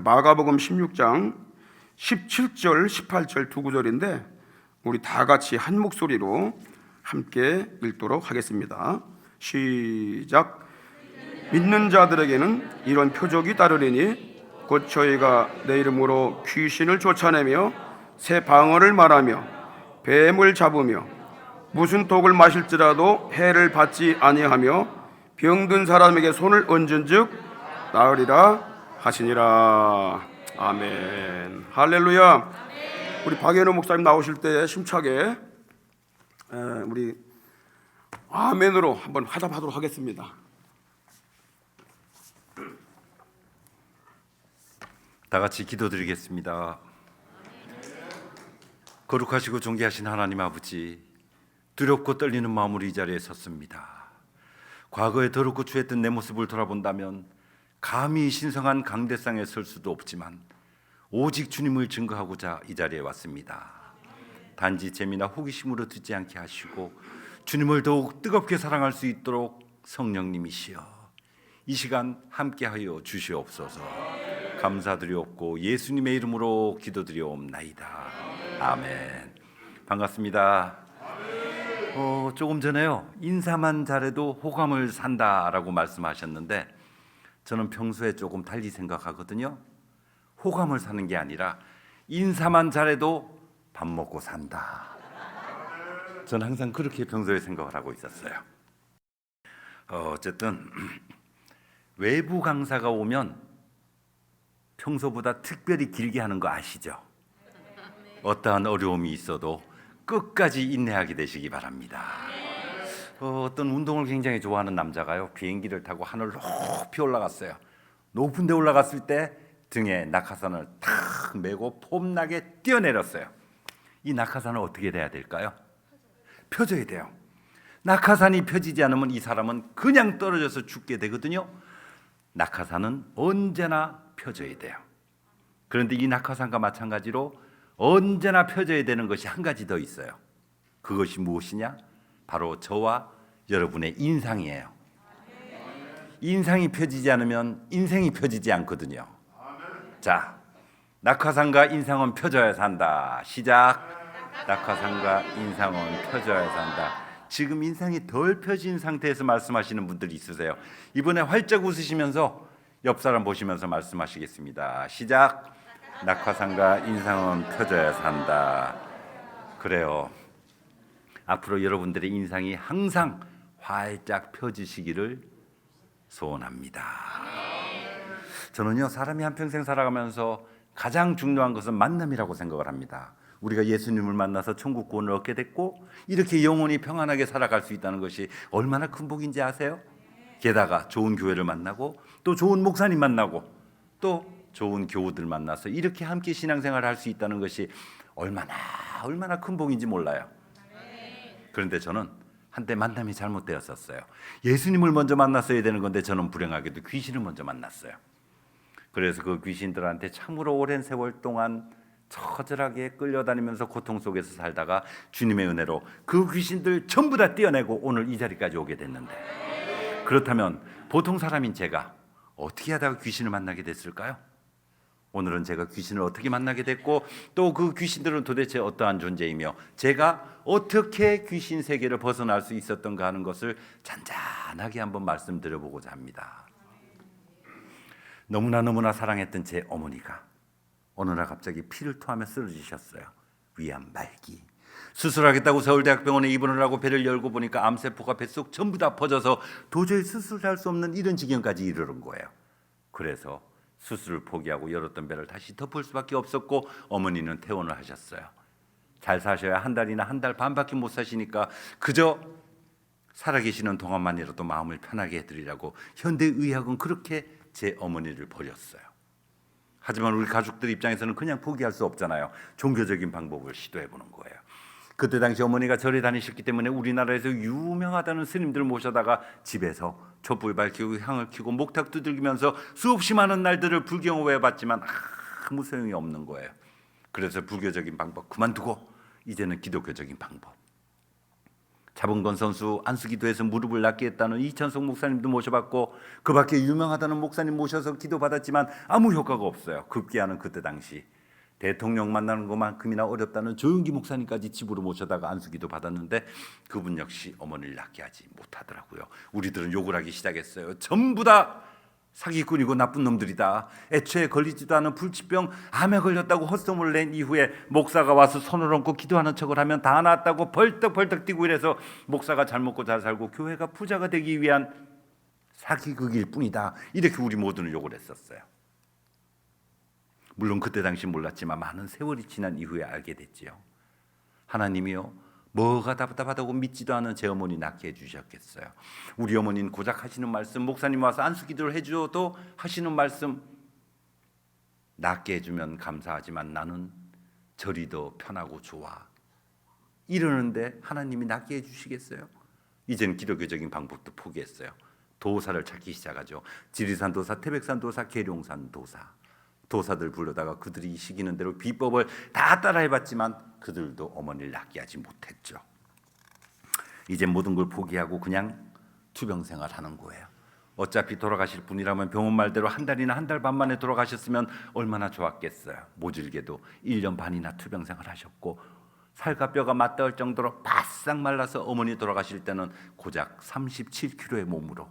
마가복음 16장 17절, 18절 두 구절인데 우리 다 같이 한 목소리로 함께 읽도록 하겠습니다. 시작. 믿는 자들에게는 이런 표적이 따르리니 곧 저희가 내 이름으로 귀신을 쫓아내며 새 방언을 말하며 뱀을 잡으며 무슨 독을 마실지라도 해를 받지 아니하며 병든 사람에게 손을 얹은즉 나으리라 하시니라. 아멘. 할렐루야. 우리 박연호 목사님 나오실 때 심차게 우리 아멘으로 한번 화답하도록 하겠습니다. 다 같이 기도드리겠습니다. 거룩하시고 존귀하신 하나님 아버지, 두렵고 떨리는 마음으로 이 자리에 섰습니다. 과거에 더럽고 추했던 내 모습을 돌아본다면 감히 신성한 강대상에 설 수도 없지만 오직 주님을 증거하고자 이 자리에 왔습니다. 단지 재미나 호기심으로 듣지 않게 하시고 주님을 더욱 뜨겁게 사랑할 수 있도록 성령님이시여 이 시간 함께하여 주시옵소서. 감사드리옵고 예수님의 이름으로 기도드리옵나이다. 아멘. 반갑습니다. 조금 전에요, 인사만 잘해도 호감을 산다라고 말씀하셨는데 저는 평소에 조금 달리 생각하거든요. 호감을 사는 게 아니라 인사만 잘해도 밥 먹고 산다. 저는 항상 그렇게 평소에 생각을 하고 있었어요. 어쨌든 외부 강사가 오면 평소보다 특별히 길게 하는 거 아시죠? 어떠한 어려움이 있어도 끝까지 인내하게 되시기 바랍니다. 어떤 운동을 굉장히 좋아하는 남자가요, 비행기를 타고 하늘 높이 올라갔어요. 높은 데 올라갔을 때 등에 낙하산을 탁 메고 폼나게 뛰어내렸어요. 이 낙하산은 어떻게 돼야 될까요? 펴져야 돼요. 낙하산이 펴지지 않으면 이 사람은 그냥 떨어져서 죽게 되거든요. 낙하산은 언제나 펴져야 돼요. 그런데 이 낙하산과 마찬가지로 언제나 펴져야 되는 것이 한 가지 더 있어요. 그것이 무엇이냐? 바로 저와 여러분의 인상이에요. 인상이 펴지지 않으면 인생이 펴지지 않거든요. 자, 낙하산과 인상은 펴져야 산다. 시작. 낙하산과 인상은 펴져야 산다. 지금 인상이 덜 펴진 상태에서 말씀하시는 분들이 있으세요. 이번에 활짝 웃으시면서 옆 사람 보시면서 말씀하시겠습니다. 시작. 낙하산과 인상은 펴져야 산다. 그래요. 앞으로 여러분들의 인상이 항상 활짝 펴지시기를 소원합니다. 저는요, 사람이 한평생 살아가면서 가장 중요한 것은 만남이라고 생각을 합니다. 우리가 예수님을 만나서 천국 구원을 얻게 됐고 이렇게 영원히 평안하게 살아갈 수 있다는 것이 얼마나 큰 복인지 아세요? 게다가 좋은 교회를 만나고 또 좋은 목사님 만나고 또 좋은 교우들 만나서 이렇게 함께 신앙생활을 할 수 있다는 것이 얼마나 큰 복인지 몰라요. 그런데 저는 한때 만남이 잘못되었었어요. 예수님을 먼저 만났어야 되는 건데 저는 불행하게도 귀신을 먼저 만났어요. 그래서 그 귀신들한테 참으로 오랜 세월 동안 처절하게 끌려다니면서 고통 속에서 살다가 주님의 은혜로 그 귀신들 전부 다 떼어내고 오늘 이 자리까지 오게 됐는데, 그렇다면 보통 사람인 제가 어떻게 하다가 귀신을 만나게 됐을까요? 오늘은 제가 귀신을 어떻게 만나게 됐고 또 그 귀신들은 도대체 어떠한 존재이며 제가 어떻게 귀신 세계를 벗어날 수 있었던가 하는 것을 잔잔하게 한번 말씀드려보고자 합니다. 너무나 사랑했던 제 어머니가 어느 날 갑자기 피를 토하며 쓰러지셨어요. 위암 말기. 수술하겠다고 서울대학병원에 입원을 하고 배를 열고 보니까 암세포가 뱃속 전부 다 퍼져서 도저히 수술할 수 없는 이런 지경까지 이르는 거예요. 그래서 수술을 포기하고 열었던 배를 다시 덮을 수밖에 없었고 어머니는 퇴원을 하셨어요. 잘 사셔야 한 달이나 한 달 반밖에 못 사시니까 그저 살아계시는 동안만이라도 마음을 편하게 해드리려고 현대의학은 그렇게 제 어머니를 버렸어요. 하지만 우리 가족들 입장에서는 그냥 포기할 수 없잖아요. 종교적인 방법을 시도해보는 거예요. 그때 당시 어머니가 절에 다니셨기 때문에 우리나라에서 유명하다는 스님들 모셔다가 집에서 촛불 밝히고 향을 켜고 목탁 두들기면서 수없이 많은 날들을 불경호해 봤지만 아무 소용이 없는 거예요. 그래서 불교적인 방법 그만두고 이제는 기독교적인 방법. 자본건 선수 안수기도에서 무릎을 낫게 했다는 이천석 목사님도 모셔봤고 그 밖에 유명하다는 목사님 모셔서 기도받았지만 아무 효과가 없어요. 급기야는 그때 당시 대통령 만나는 것만큼이나 어렵다는 조용기 목사님까지 집으로 모셔다가 안수기도 받았는데 그분 역시 어머니를 낫게 하지 못하더라고요. 우리들은 욕을 하기 시작했어요. 전부 다 사기꾼이고 나쁜 놈들이다. 애초에 걸리지도 않은 불치병 암에 걸렸다고 헛소문을 낸 이후에 목사가 와서 손을 얹고 기도하는 척을 하면 다 나았다고 벌떡벌떡 뛰고 이래서 목사가 잘 먹고 잘 살고 교회가 부자가 되기 위한 사기극일 뿐이다. 이렇게 우리 모두는 욕을 했었어요. 물론 그때 당시 몰랐지만 많은 세월이 지난 이후에 알게 됐지요. 하나님이요, 뭐가 답답하다고 믿지도 않은 제 어머니 낫게 해주셨겠어요. 우리 어머니는 고작 하시는 말씀, 목사님 와서 안수기도를 해줘도 하시는 말씀, 낫게 해주면 감사하지만 나는 절이 더 편하고 좋아 이러는데 하나님이 낫게 해주시겠어요? 이제는 기독교적인 방법도 포기했어요. 도사를 찾기 시작하죠. 지리산 도사, 태백산 도사, 계룡산 도사. 도사들 불러다가 그들이 시키는 대로 비법을 다 따라해봤지만 그들도 어머니를 낫게 하지 못했죠. 이제 모든 걸 포기하고 그냥 투병 생활하는 거예요. 어차피 돌아가실 분이라면 병원 말대로 한 달이나 한 달 반 만에 돌아가셨으면 얼마나 좋았겠어요. 모질게도 1년 반이나 투병 생활하셨고 살과 뼈가 맞닿을 정도로 바싹 말라서 어머니 돌아가실 때는 고작 37kg의 몸으로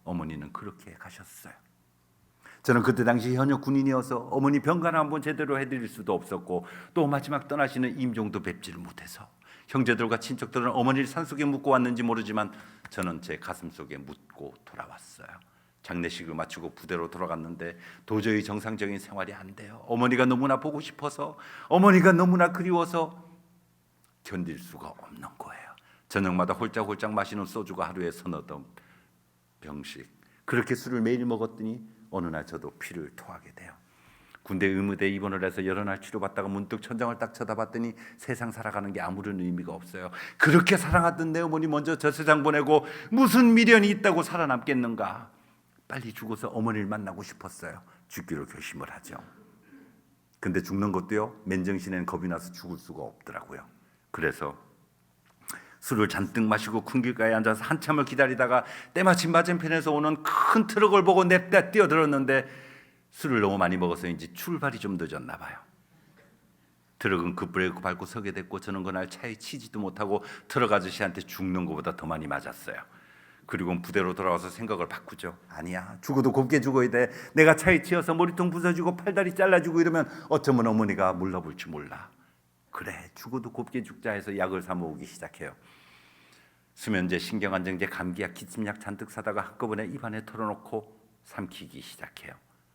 어머니는 그렇게 가셨어요. 저는 그때 당시 현역 군인이어서 어머니 병간 한번 제대로 해드릴 수도 없었고 또 마지막 떠나시는 임종도 뵙지를 못해서 형제들과 친척들은 어머니를 산속에 묻고 왔는지 모르지만 저는 제 가슴속에 묻고 돌아왔어요. 장례식을 마치고 부대로 돌아갔는데 도저히 정상적인 생활이 안 돼요. 어머니가 너무나 보고 싶어서, 어머니가 너무나 그리워서 견딜 수가 없는 거예요. 저녁마다 홀짝홀짝 마시는 소주가 하루에 서너 병씩, 그렇게 술을 매일 먹었더니 어느 날 저도 피를 토하게 돼요. 군대 의무대에 입원을 해서 여러 날 치료받다가 문득 천장을 딱 쳐다봤더니 세상 살아가는 게 아무런 의미가 없어요. 그렇게 사랑하던 내 어머니 먼저 저 세상 보내고 무슨 미련이 있다고 살아남겠는가. 빨리 죽어서 어머니를 만나고 싶었어요. 죽기로 결심을 하죠. 근데 죽는 것도요, 맨정신에는 겁이 나서 죽을 수가 없더라고요. 그래서 술을 잔뜩 마시고 큰 길가에 앉아서 한참을 기다리다가 때마침 맞은편에서 오는 큰 트럭을 보고 냅다 뛰어들었는데 술을 너무 많이 먹어서인지 출발이 좀 늦었나 봐요. 트럭은 급브레이크 밟고 서게 됐고 저는 그날 차에 치지도 못하고 트럭 아저씨한테 죽는 것보다 더 많이 맞았어요. 그리고 부대로 돌아와서 생각을 바꾸죠. 아니야, 죽어도 곱게 죽어야 돼. 내가 차에 치여서 머리통 부서지고 팔다리 잘라지고 이러면 어쩌면 어머니가 물러볼지 몰라. 그래, 죽어도 곱게 죽자 해서 약을 사 모으기 시작해요. 수면제, 신경안정제, 감기약, 기침약 잔뜩 사다가 한꺼번에 입안에 털어놓고 삼키기 시작해요.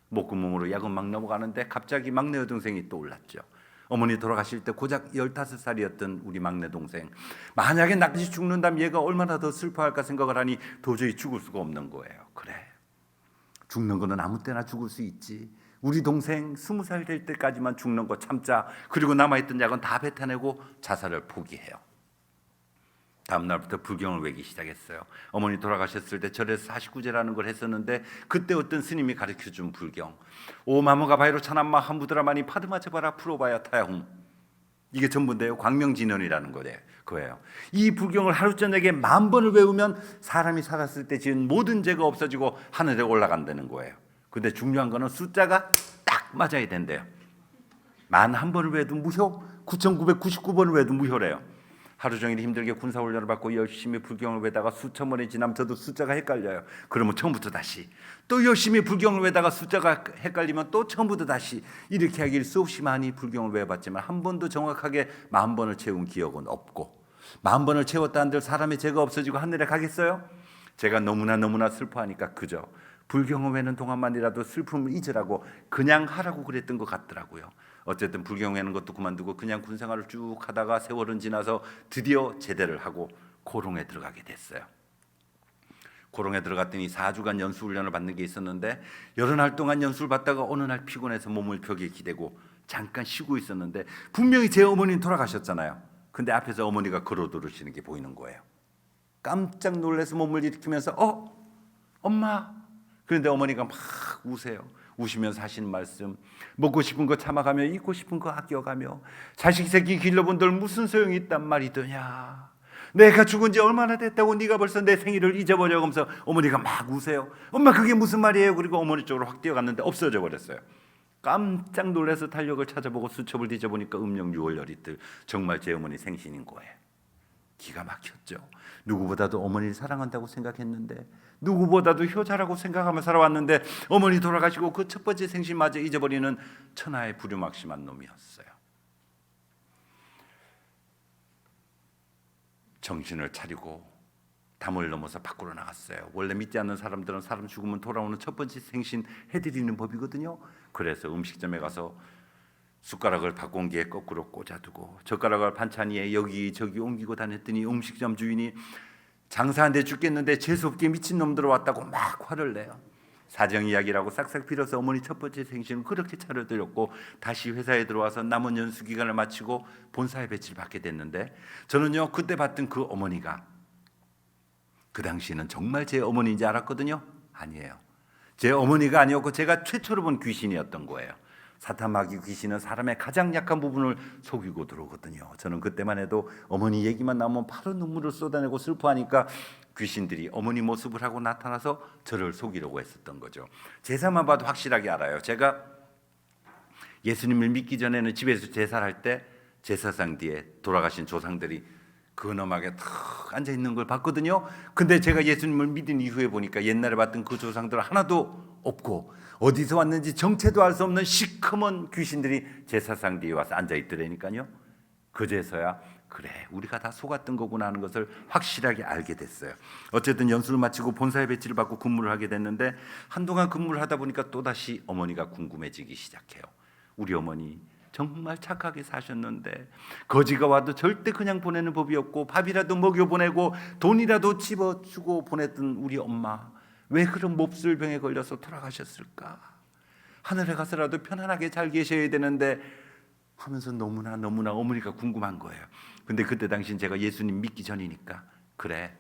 목구멍으로 약은 막 넘어가는데 갑자기 막내 여동생이 떠올랐죠. 어머니 돌아가실 때 고작 15살이었던 우리 막내 동생. 만약에 나까지 죽는다면 얘가 얼마나 더 슬퍼할까 생각을 하니 도저히 죽을 수가 없는 거예요. 그래, 죽는 거는 아무 때나 죽을 수 있지. 우리 동생 20살 될 때까지만 죽는 거 참자. 그리고 남아있던 약은 다 뱉어내고 자살을 포기해요. 다음 날부터 불경을 외기 시작했어요. 어머니 돌아가셨을 때 절에서 49제라는 걸 했었는데 그때 어떤 스님이 가르쳐준 불경. 오마무가 바이로 차남마 한부드라마니 파드마체바라 프로바야 타야홍. 이게 전부인데요. 광명진언이라는 거예요. 이 불경을 하루 저녁에 10,000번을 외우면 사람이 살았을 때 지은 모든 죄가 없어지고 하늘에 올라간다는 거예요. 근데 중요한 거는 숫자가 딱 맞아야 된대요. 11,000번을 외워도 무효, 9,999번을 외워도 무효래요. 하루 종일 힘들게 군사훈련을 받고 열심히 불경을 외다가 수천 번이 지나면 저도 숫자가 헷갈려요. 그러면 처음부터 다시, 또 열심히 불경을 외다가 숫자가 헷갈리면 또 처음부터 다시, 이렇게 하길 수없이 많이 불경을 외워봤지만 한 번도 정확하게 10,000번을 채운 기억은 없고, 10,000번을 채웠다 한들 사람의 죄가 없어지고 하늘에 가겠어요? 제가 너무나 슬퍼하니까 그저 불경을 외는 동안만이라도 슬픔을 잊으라고 그냥 하라고 그랬던 것 같더라고요. 어쨌든 불경 외는 것도 그만두고 그냥 군생활을 쭉 하다가 세월은 지나서 드디어 제대를 하고 고롱에 들어가게 됐어요. 고롱에 들어갔더니 4주간 연수훈련을 받는 게 있었는데 여러 날 동안 연수를 받다가 어느 날 피곤해서 몸을 벽에 기대고 잠깐 쉬고 있었는데 분명히 제 어머니는 돌아가셨잖아요. 근데 앞에서 어머니가 걸어 들어오시는 게 보이는 거예요. 깜짝 놀라서 몸을 일으키면서 엄마. 그런데 어머니가 막 우세요. 우시면서 하시는 말씀, 먹고 싶은 거 참아가며 입고 싶은 거 아껴가며 자식 새끼 길러본들 무슨 소용이 있단 말이더냐. 내가 죽은 지 얼마나 됐다고 네가 벌써 내 생일을 잊어버려. 하면서 어머니가 막 우세요. 엄마 그게 무슨 말이에요? 그리고 어머니 쪽으로 확 뛰어갔는데 없어져 버렸어요. 깜짝 놀라서 달력을 찾아보고 수첩을 뒤져보니까 음력 6월 열이틀, 정말 제 어머니 생신인 거예요. 기가 막혔죠. 누구보다도 어머니를 사랑한다고 생각했는데, 누구보다도 효자라고 생각하며 살아왔는데 어머니 돌아가시고 그 첫 번째 생신마저 잊어버리는 천하의 부류막심한 놈이었어요. 정신을 차리고 담을 넘어서 밖으로 나갔어요. 원래 믿지 않는 사람들은 사람 죽으면 돌아오는 첫 번째 생신 해드리는 법이거든요. 그래서 음식점에 가서 숟가락을 바공기에 거꾸로 꽂아두고 젓가락을 반찬 위에 여기저기 옮기고 다녔더니 음식점 주인이 장사한데 죽겠는데 재수없게 미친놈들 왔다고 막 화를 내요. 사정 이야기라고 싹싹 빌어서 어머니 첫 번째 생신을 그렇게 차려드렸고 다시 회사에 들어와서 남은 연수 기간을 마치고 본사에 배치를 받게 됐는데, 저는요 그때 봤던 그 어머니가 그 당시에는 정말 제 어머니인지 알았거든요. 아니에요. 제 어머니가 아니었고 제가 최초로 본 귀신이었던 거예요. 사타마귀 귀신은 사람의 가장 약한 부분을 속이고 들어오거든요. 저는 그때만 해도 어머니 얘기만 나오면 바로 눈물을 쏟아내고 슬퍼하니까 귀신들이 어머니 모습을 하고 나타나서 저를 속이려고 했었던 거죠. 제사만 봐도 확실하게 알아요. 제가 예수님을 믿기 전에는 집에서 제사를 할 때 제사상 뒤에 돌아가신 조상들이 근엄하게 탁 앉아 있는 걸 봤거든요. 근데 제가 예수님을 믿은 이후에 보니까 옛날에 봤던 그 조상들 하나도 없고 어디서 왔는지 정체도 알 수 없는 시커먼 귀신들이 제사상 뒤에 와서 앉아 있더라니까요. 그제서야 그래 우리가 다 속았던 거구나 하는 것을 확실하게 알게 됐어요. 어쨌든 연수를 마치고 본사에 배치를 받고 근무를 하게 됐는데, 한동안 근무를 하다 보니까 또다시 어머니가 궁금해지기 시작해요. 우리 어머니 정말 착하게 사셨는데 거지가 와도 절대 그냥 보내는 법이 없고 밥이라도 먹여보내고 돈이라도 집어주고 보냈던 우리 엄마, 왜 그런 몹쓸 병에 걸려서 돌아가셨을까? 하늘에 가서라도 편안하게 잘 계셔야 되는데 하면서 너무나 어머니가 궁금한 거예요. 근데 그때 당시엔 제가 예수님 믿기 전이니까 그래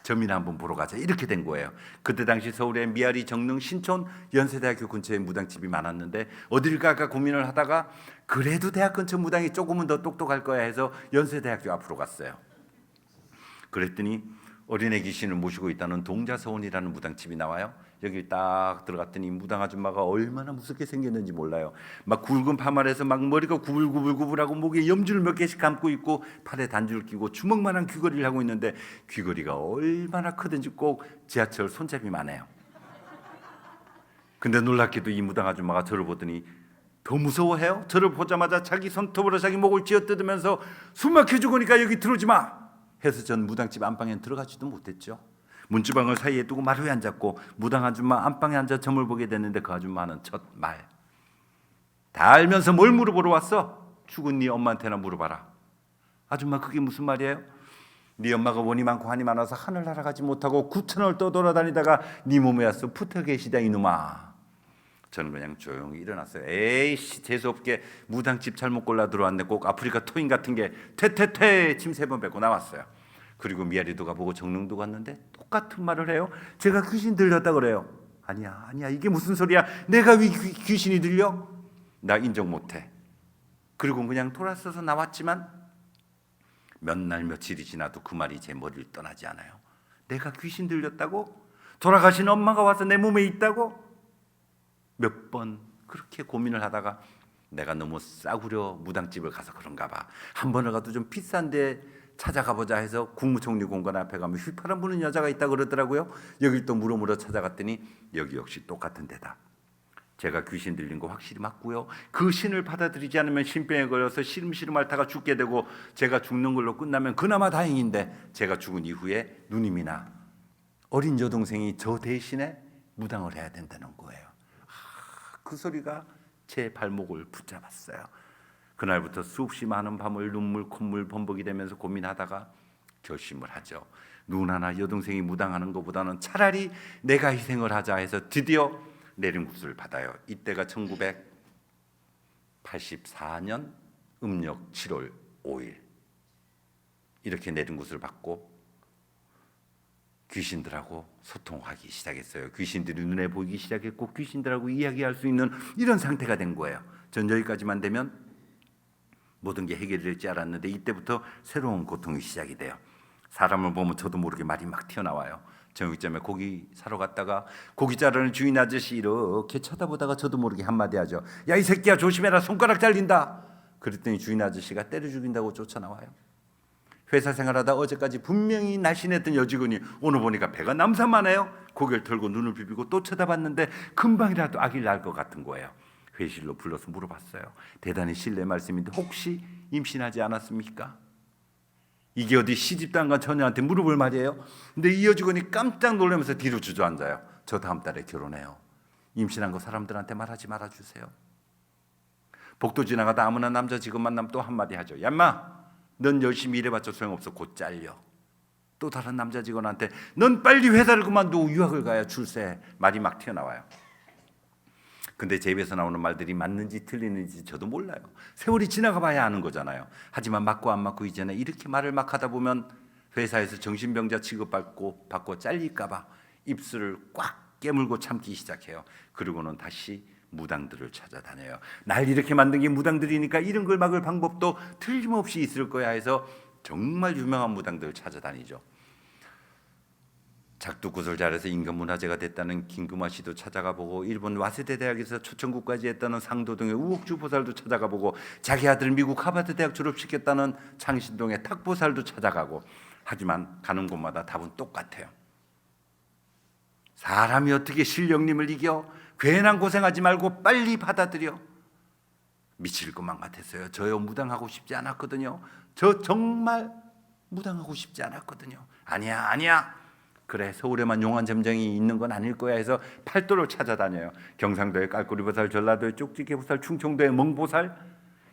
점이나 한번 보러 가자 이렇게 된 거예요. 그때 당시 서울의 미아리, 정릉, 신촌, 연세대학교 근처에 무당집이 많았는데 어딜 갈까 고민을 하다가 그래도 대학 근처 무당이 조금은 더 똑똑할 거야 해서 연세대학교 앞으로 갔어요. 그랬더니 어린애 귀신을 모시고 있다는 동자서원이라는 무당집이 나와요. 여기 딱 들어갔더니 무당 아줌마가 얼마나 무섭게 생겼는지 몰라요. 막 굵은 파마에서 막 머리가 구불구불구불하고 목에 염주를 몇 개씩 감고 있고 팔에 단줄 끼고 주먹만한 귀걸이를 하고 있는데 귀걸이가 얼마나 크든지 꼭 지하철 손잡이만 해요. 근데 놀랍게도 이 무당 아줌마가 저를 보더니 더 무서워해요. 저를 보자마자 자기 손톱으로 자기 목을 쥐어뜯으면서 숨 막혀 죽으니까 여기 들어오지 마 해서 전 무당집 안방에 들어가지도 못했죠. 문지방을 사이에 두고 마루에 앉았고 무당 아줌마 안방에 앉아 점을 보게 됐는데 그 아줌마는 첫 말, 다 알면서 뭘 물어보러 왔어? 죽은 네 엄마한테나 물어봐라. 아줌마 그게 무슨 말이에요? 네 엄마가 원이 많고 한이 많아서 하늘 날아가지 못하고 9천을 떠돌아다니다가 네 몸에 와서 붙어 계시다 이놈아. 저는 그냥 조용히 일어났어요. 에이씨 재수없게 무당집 잘못 골라 들어왔네. 꼭 아프리카 토인 같은 게 퇴퇴퇴 침 3번 뱉고 나왔어요. 그리고 미아리도 가보고 정릉도 갔는데 똑같은 말을 해요. 제가 귀신 들렸다 그래요. 아니야 이게 무슨 소리야. 내가 왜 귀신이 들려? 나 인정 못해. 그리고 그냥 돌아서서 나왔지만 몇 날 며칠이 지나도 그 말이 제 머리를 떠나지 않아요. 내가 귀신 들렸다고? 돌아가신 엄마가 와서 내 몸에 있다고? 몇 번 그렇게 고민을 하다가 내가 너무 싸구려 무당집을 가서 그런가 봐. 한 번을 가도 좀 비싼데 찾아가 보자 해서 국무총리 공간 앞에 가면 휘파람 부는 여자가 있다 그러더라고요. 여길 또 물어물어 찾아갔더니 여기 역시 똑같은 데다. 제가 귀신 들린 거 확실히 맞고요. 그 신을 받아들이지 않으면 신병에 걸려서 시름시름 앓다가 죽게 되고 제가 죽는 걸로 끝나면 그나마 다행인데 제가 죽은 이후에 누님이나 어린 여동생이 저 대신에 무당을 해야 된다는 거예요. 그 소리가 제 발목을 붙잡았어요. 그날부터 수없이 많은 밤을 눈물 콧물 범벅이 되면서 고민하다가 결심을 하죠. 누나나 여동생이 무당하는 것보다는 차라리 내가 희생을 하자 해서 드디어 내림굿을 받아요. 이때가 1984년 음력 7월 5일. 이렇게 내림굿을 받고 귀신들하고 소통하기 시작했어요. 귀신들이 눈에 보이기 시작했고 귀신들하고 이야기할 수 있는 이런 상태가 된 거예요. 전 여기까지만 되면 모든 게 해결될지 알았는데 이때부터 새로운 고통이 시작이 돼요. 사람을 보면 저도 모르게 말이 막 튀어나와요. 정육점에 고기 사러 갔다가 고기 자르는 주인 아저씨 이렇게 쳐다보다가 저도 모르게 한마디 하죠. 야, 이 새끼야, 조심해라, 손가락 잘린다. 그랬더니 주인 아저씨가 때려 죽인다고 쫓아나와요. 회사 생활하다 어제까지 분명히 날씬했던 여직원이 오늘 보니까 배가 남산만해요. 고개를 털고 눈을 비비고 또 쳐다봤는데 금방이라도 아기를 낳을 것 같은 거예요. 회의실로 불러서 물어봤어요. 대단히 실례 말씀인데 혹시 임신하지 않았습니까? 이게 어디 시집도 안 간 처녀한테 물어볼 말이에요. 근데 이 여직원이 깜짝 놀라면서 뒤로 주저앉아요. 저 다음 달에 결혼해요. 임신한 거 사람들한테 말하지 말아주세요. 복도 지나가다 아무나 남자 직원 만나면 또 한마디 하죠. 야, 인마, 넌 열심히 일해봤자 소용없어. 곧 잘려. 또 다른 남자 직원한테 넌 빨리 회사를 그만두고 유학을 가야 출세. 말이 막 튀어나와요. 근데 제 입에서 나오는 말들이 맞는지 틀리는지 저도 몰라요. 세월이 지나가 봐야 아는 거잖아요. 하지만 맞고 안 맞고 이전에 이렇게 말을 막 하다 보면 회사에서 정신병자 취급받고 잘릴까 봐 입술을 꽉 깨물고 참기 시작해요. 그러고는 다시 무당들을 찾아다녀요. 날 이렇게 만든 게 무당들이니까 이런 걸 막을 방법도 틀림없이 있을 거야 해서 정말 유명한 무당들을 찾아다니죠. 작두굿을 잘해서 인간문화재가 됐다는 김금화 씨도 찾아가 보고, 일본 와세대 대학에서 초청국까지 했다는 상도동의 우옥주 보살도 찾아가 보고, 자기 아들 미국 하버드 대학 졸업시켰다는 창신동의 탁보살도 찾아가고, 하지만 가는 곳마다 답은 똑같아요. 사람이 어떻게 신령님을 이겨? 괜한 고생하지 말고 빨리 받아들여. 미칠 것만 같았어요. 저요, 무당하고 싶지 않았거든요. 저 정말 무당하고 싶지 않았거든요. 아니야. 그래, 서울에만 용환점정이 있는 건 아닐 거야 해서 팔도를 찾아다녀요. 경상도의 깔꼬리보살, 전라도의 쪽지게보살, 충청도의 멍보살.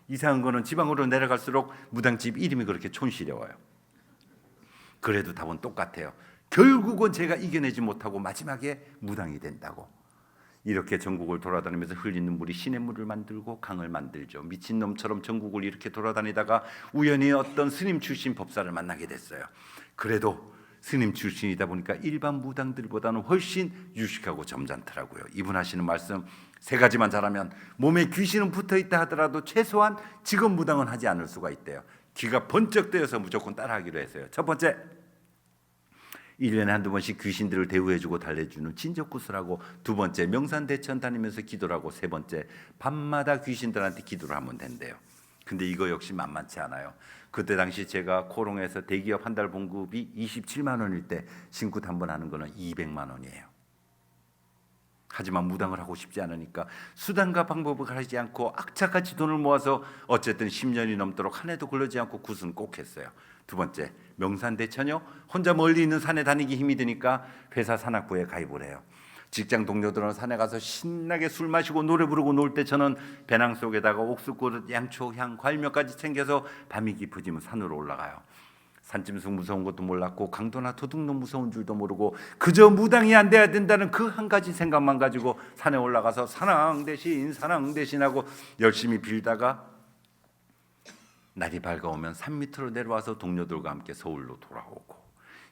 이상한 거는 지방으로 내려갈수록 무당집 이름이 그렇게 촌스러워요. 그래도 답은 똑같아요. 결국은 제가 이겨내지 못하고 마지막에 무당이 된다고. 이렇게 전국을 돌아다니면서 흘린 눈물이 시냇물을 만들고 강을 만들죠. 미친놈처럼 전국을 이렇게 돌아다니다가 우연히 어떤 스님 출신 법사를 만나게 됐어요. 그래도 스님 출신이다 보니까 일반 무당들보다는 훨씬 유식하고 점잖더라고요. 이분 하시는 말씀 세 가지만 잘하면 몸에 귀신은 붙어있다 하더라도 최소한 직업 무당은 하지 않을 수가 있대요. 귀가 번쩍 뜨여서 무조건 따라하기로 했어요. 첫 번째, 1년에 한두 번씩 귀신들을 대우해주고 달래주는 친척구슬하고, 두 번째, 명산대천 다니면서 기도를 하고, 세 번째, 밤마다 귀신들한테 기도를 하면 된대요. 근데 이거 역시 만만치 않아요. 그때 당시 제가 코롱에서 대기업 한 달 봉급이 27만 원일 때 신굿 한 번 하는 거는 200만 원이에요. 하지만 무당을 하고 싶지 않으니까 수단과 방법을 가리지 않고 악착같이 돈을 모아서 어쨌든 10년이 넘도록 한 해도 걸르지 않고 굿은 꼭 했어요. 두 번째, 명산대천요. 혼자 멀리 있는 산에 다니기 힘이 드니까 회사 산악부에 가입을 해요. 직장 동료들은 산에 가서 신나게 술 마시고 노래 부르고 놀 때 저는 배낭 속에다가 옥수그릇, 양초, 향, 과일 몇 가지 챙겨서 밤이 깊어지면 산으로 올라가요. 산짐승 무서운 것도 몰랐고 강도나 도둑놈 무서운 줄도 모르고 그저 무당이 안 돼야 된다는 그 한 가지 생각만 가지고 산에 올라가서 사랑 대신 하고 열심히 빌다가 날이 밝아오면 산 밑으로 내려와서 동료들과 함께 서울로 돌아오고,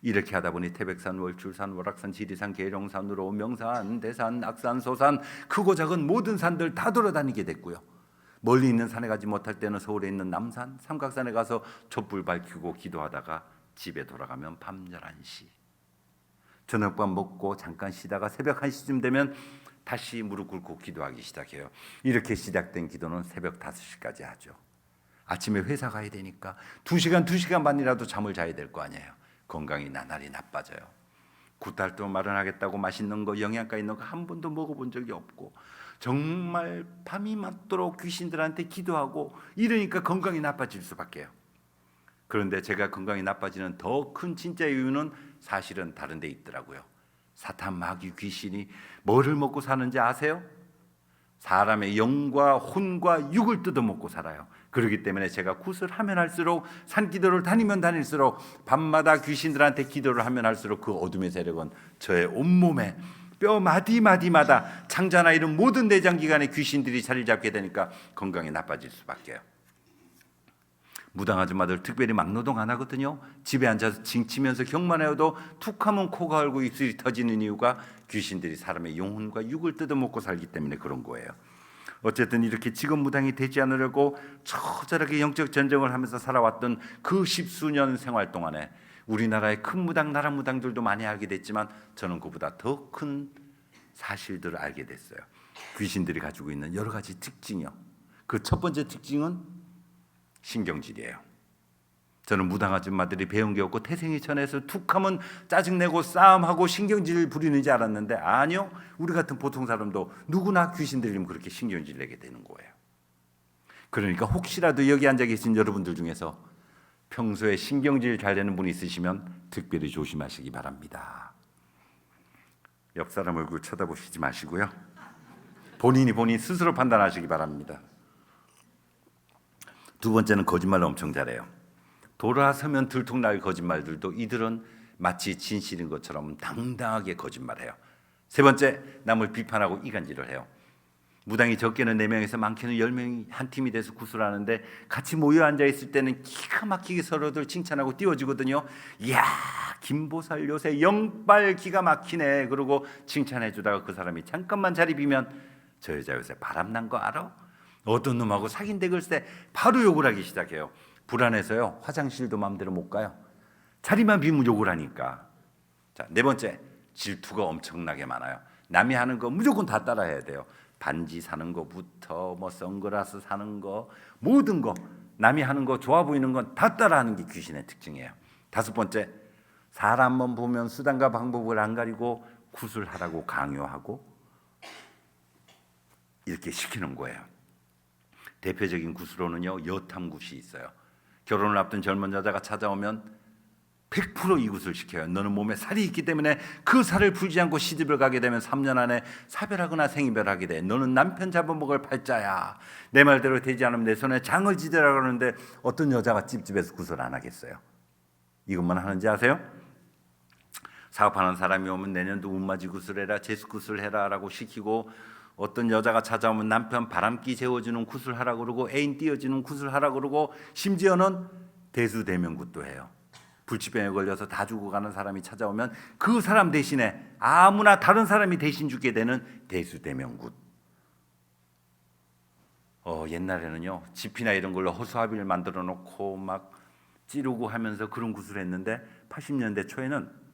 이렇게 하다 보니 태백산, 월출산, 월악산, 지리산, 계룡산으로 명산, 대산, 악산, 소산, 크고 작은 모든 산들 다 돌아다니게 됐고요. 멀리 있는 산에 가지 못할 때는 서울에 있는 남산, 삼각산에 가서 촛불 밝히고 기도하다가 집에 돌아가면 밤 11시. 저녁밥 먹고 잠깐 쉬다가 새벽 1시쯤 되면 다시 무릎 꿇고 기도하기 시작해요. 이렇게 시작된 기도는 새벽 5시까지 하죠. 아침에 회사 가야 되니까 2시간 반이라도 잠을 자야 될 거 아니에요. 건강이 나날이 나빠져요. 구탈도 마련하겠다고 맛있는 거, 영양가 있는 거 한 번도 먹어본 적이 없고, 정말 밤이 맞도록 귀신들한테 기도하고 이러니까 건강이 나빠질 수밖에요. 그런데 제가 건강이 나빠지는 더 큰 진짜 이유는 사실은 다른 데 있더라고요. 사탄, 마귀, 귀신이 뭐를 먹고 사는지 아세요? 사람의 영과 혼과 육을 뜯어먹고 살아요. 그렇기 때문에 제가 굿을 하면 할수록, 산기도를 다니면 다닐수록, 밤마다 귀신들한테 기도를 하면 할수록 그 어둠의 세력은 저의 온몸에 뼈 마디마디마다 창자나 이런 모든 내장기관에 귀신들이 자리를 잡게 되니까 건강이 나빠질 수밖에요. 무당 아줌마들 특별히 막노동 안 하거든요. 집에 앉아서 징치면서 경만해도 툭하면 코가 얼고 입술이 터지는 이유가 귀신들이 사람의 영혼과 육을 뜯어먹고 살기 때문에 그런 거예요. 어쨌든 이렇게 직업 무당이 되지 않으려고 처절하게 영적 전쟁을 하면서 살아왔던 그 10수년 생활 동안에 우리나라의 큰 무당, 나라 무당들도 많이 알게 됐지만 저는 그보다 더 큰 사실들을 알게 됐어요. 귀신들이 가지고 있는 여러 가지 특징이요. 그 첫 번째 특징은 신경질이에요. 저는 무당 아줌마들이 배운 게 없고 태생이 천에서 툭하면 짜증내고 싸움하고 신경질 부리는 줄 알았는데 아니요. 우리 같은 보통 사람도 누구나 귀신 들리면 그렇게 신경질 내게 되는 거예요. 그러니까 혹시라도 여기 앉아 계신 여러분들 중에서 평소에 신경질 잘 내는 분이 있으시면 특별히 조심하시기 바랍니다. 옆 사람 얼굴 쳐다보시지 마시고요. 본인 스스로 판단하시기 바랍니다. 두 번째는 거짓말을 엄청 잘해요. 돌아서면 들통날 거짓말들도 이들은 마치 진실인 것처럼 당당하게 거짓말해요. 세 번째, 남을 비판하고 이간질을 해요. 무당이 적게는 4명에서 많게는 10명이 한 팀이 돼서 구슬하는데 같이 모여 앉아있을 때는 기가 막히게 서로들 칭찬하고 띄워주거든요. 이야, 김보살 요새 영빨 기가 막히네. 그러고 칭찬해주다가 그 사람이 잠깐만 자리 비면 저 여자 요새 바람난 거 알아? 어떤 놈하고 사귄데 글쎄 바로 욕을 하기 시작해요. 불안해서요, 화장실도 마음대로 못 가요. 자리만 비면 욕을 하니까. 자, 네 번째, 질투가 엄청나게 많아요. 남이 하는 거 무조건 다 따라해야 돼요. 반지 사는 거부터 뭐 선글라스 사는 거, 모든 거 남이 하는 거 좋아 보이는 건 다 따라하는 게 귀신의 특징이에요. 다섯 번째, 사람만 보면 수단과 방법을 안 가리고 구슬하라고 강요하고 이렇게 시키는 거예요. 대표적인 구슬로는요, 여탐굿이 있어요. 결혼을 앞둔 젊은 여자가 찾아오면 100% 이굿을 시켜요. 너는 몸에 살이 있기 때문에 그 살을 풀지 않고 시집을 가게 되면 3년 안에 사별하거나 생이별하게 돼. 너는 남편 잡아먹을 팔자야. 내 말대로 되지 않으면 내 손에 장을 지대라 그러는데 어떤 여자가 찝찝해서 구슬 안 하겠어요? 이것만 하는지 아세요? 사업하는 사람이 오면 내년도 운맞이 구슬해라, 재수 구슬해라 라고 시키고, 어떤 여자가 찾아오면 남편 바람기 재워주는 구슬하라 그러고 애인 띄워주는 구슬하라 그러고 심지어는 대수대명굿도 해요. 불치병에 걸려서 다 죽어가는 사람이 찾아오면 그 사람 대신에 아무나 다른 사람이 대신 죽게 되는 대수대명굿. 옛날에는요, 지피나 이런 걸로 허수아비를 만들어 놓고 막 찌르고 하면서 그런 굿을 했는데 80년대 초에는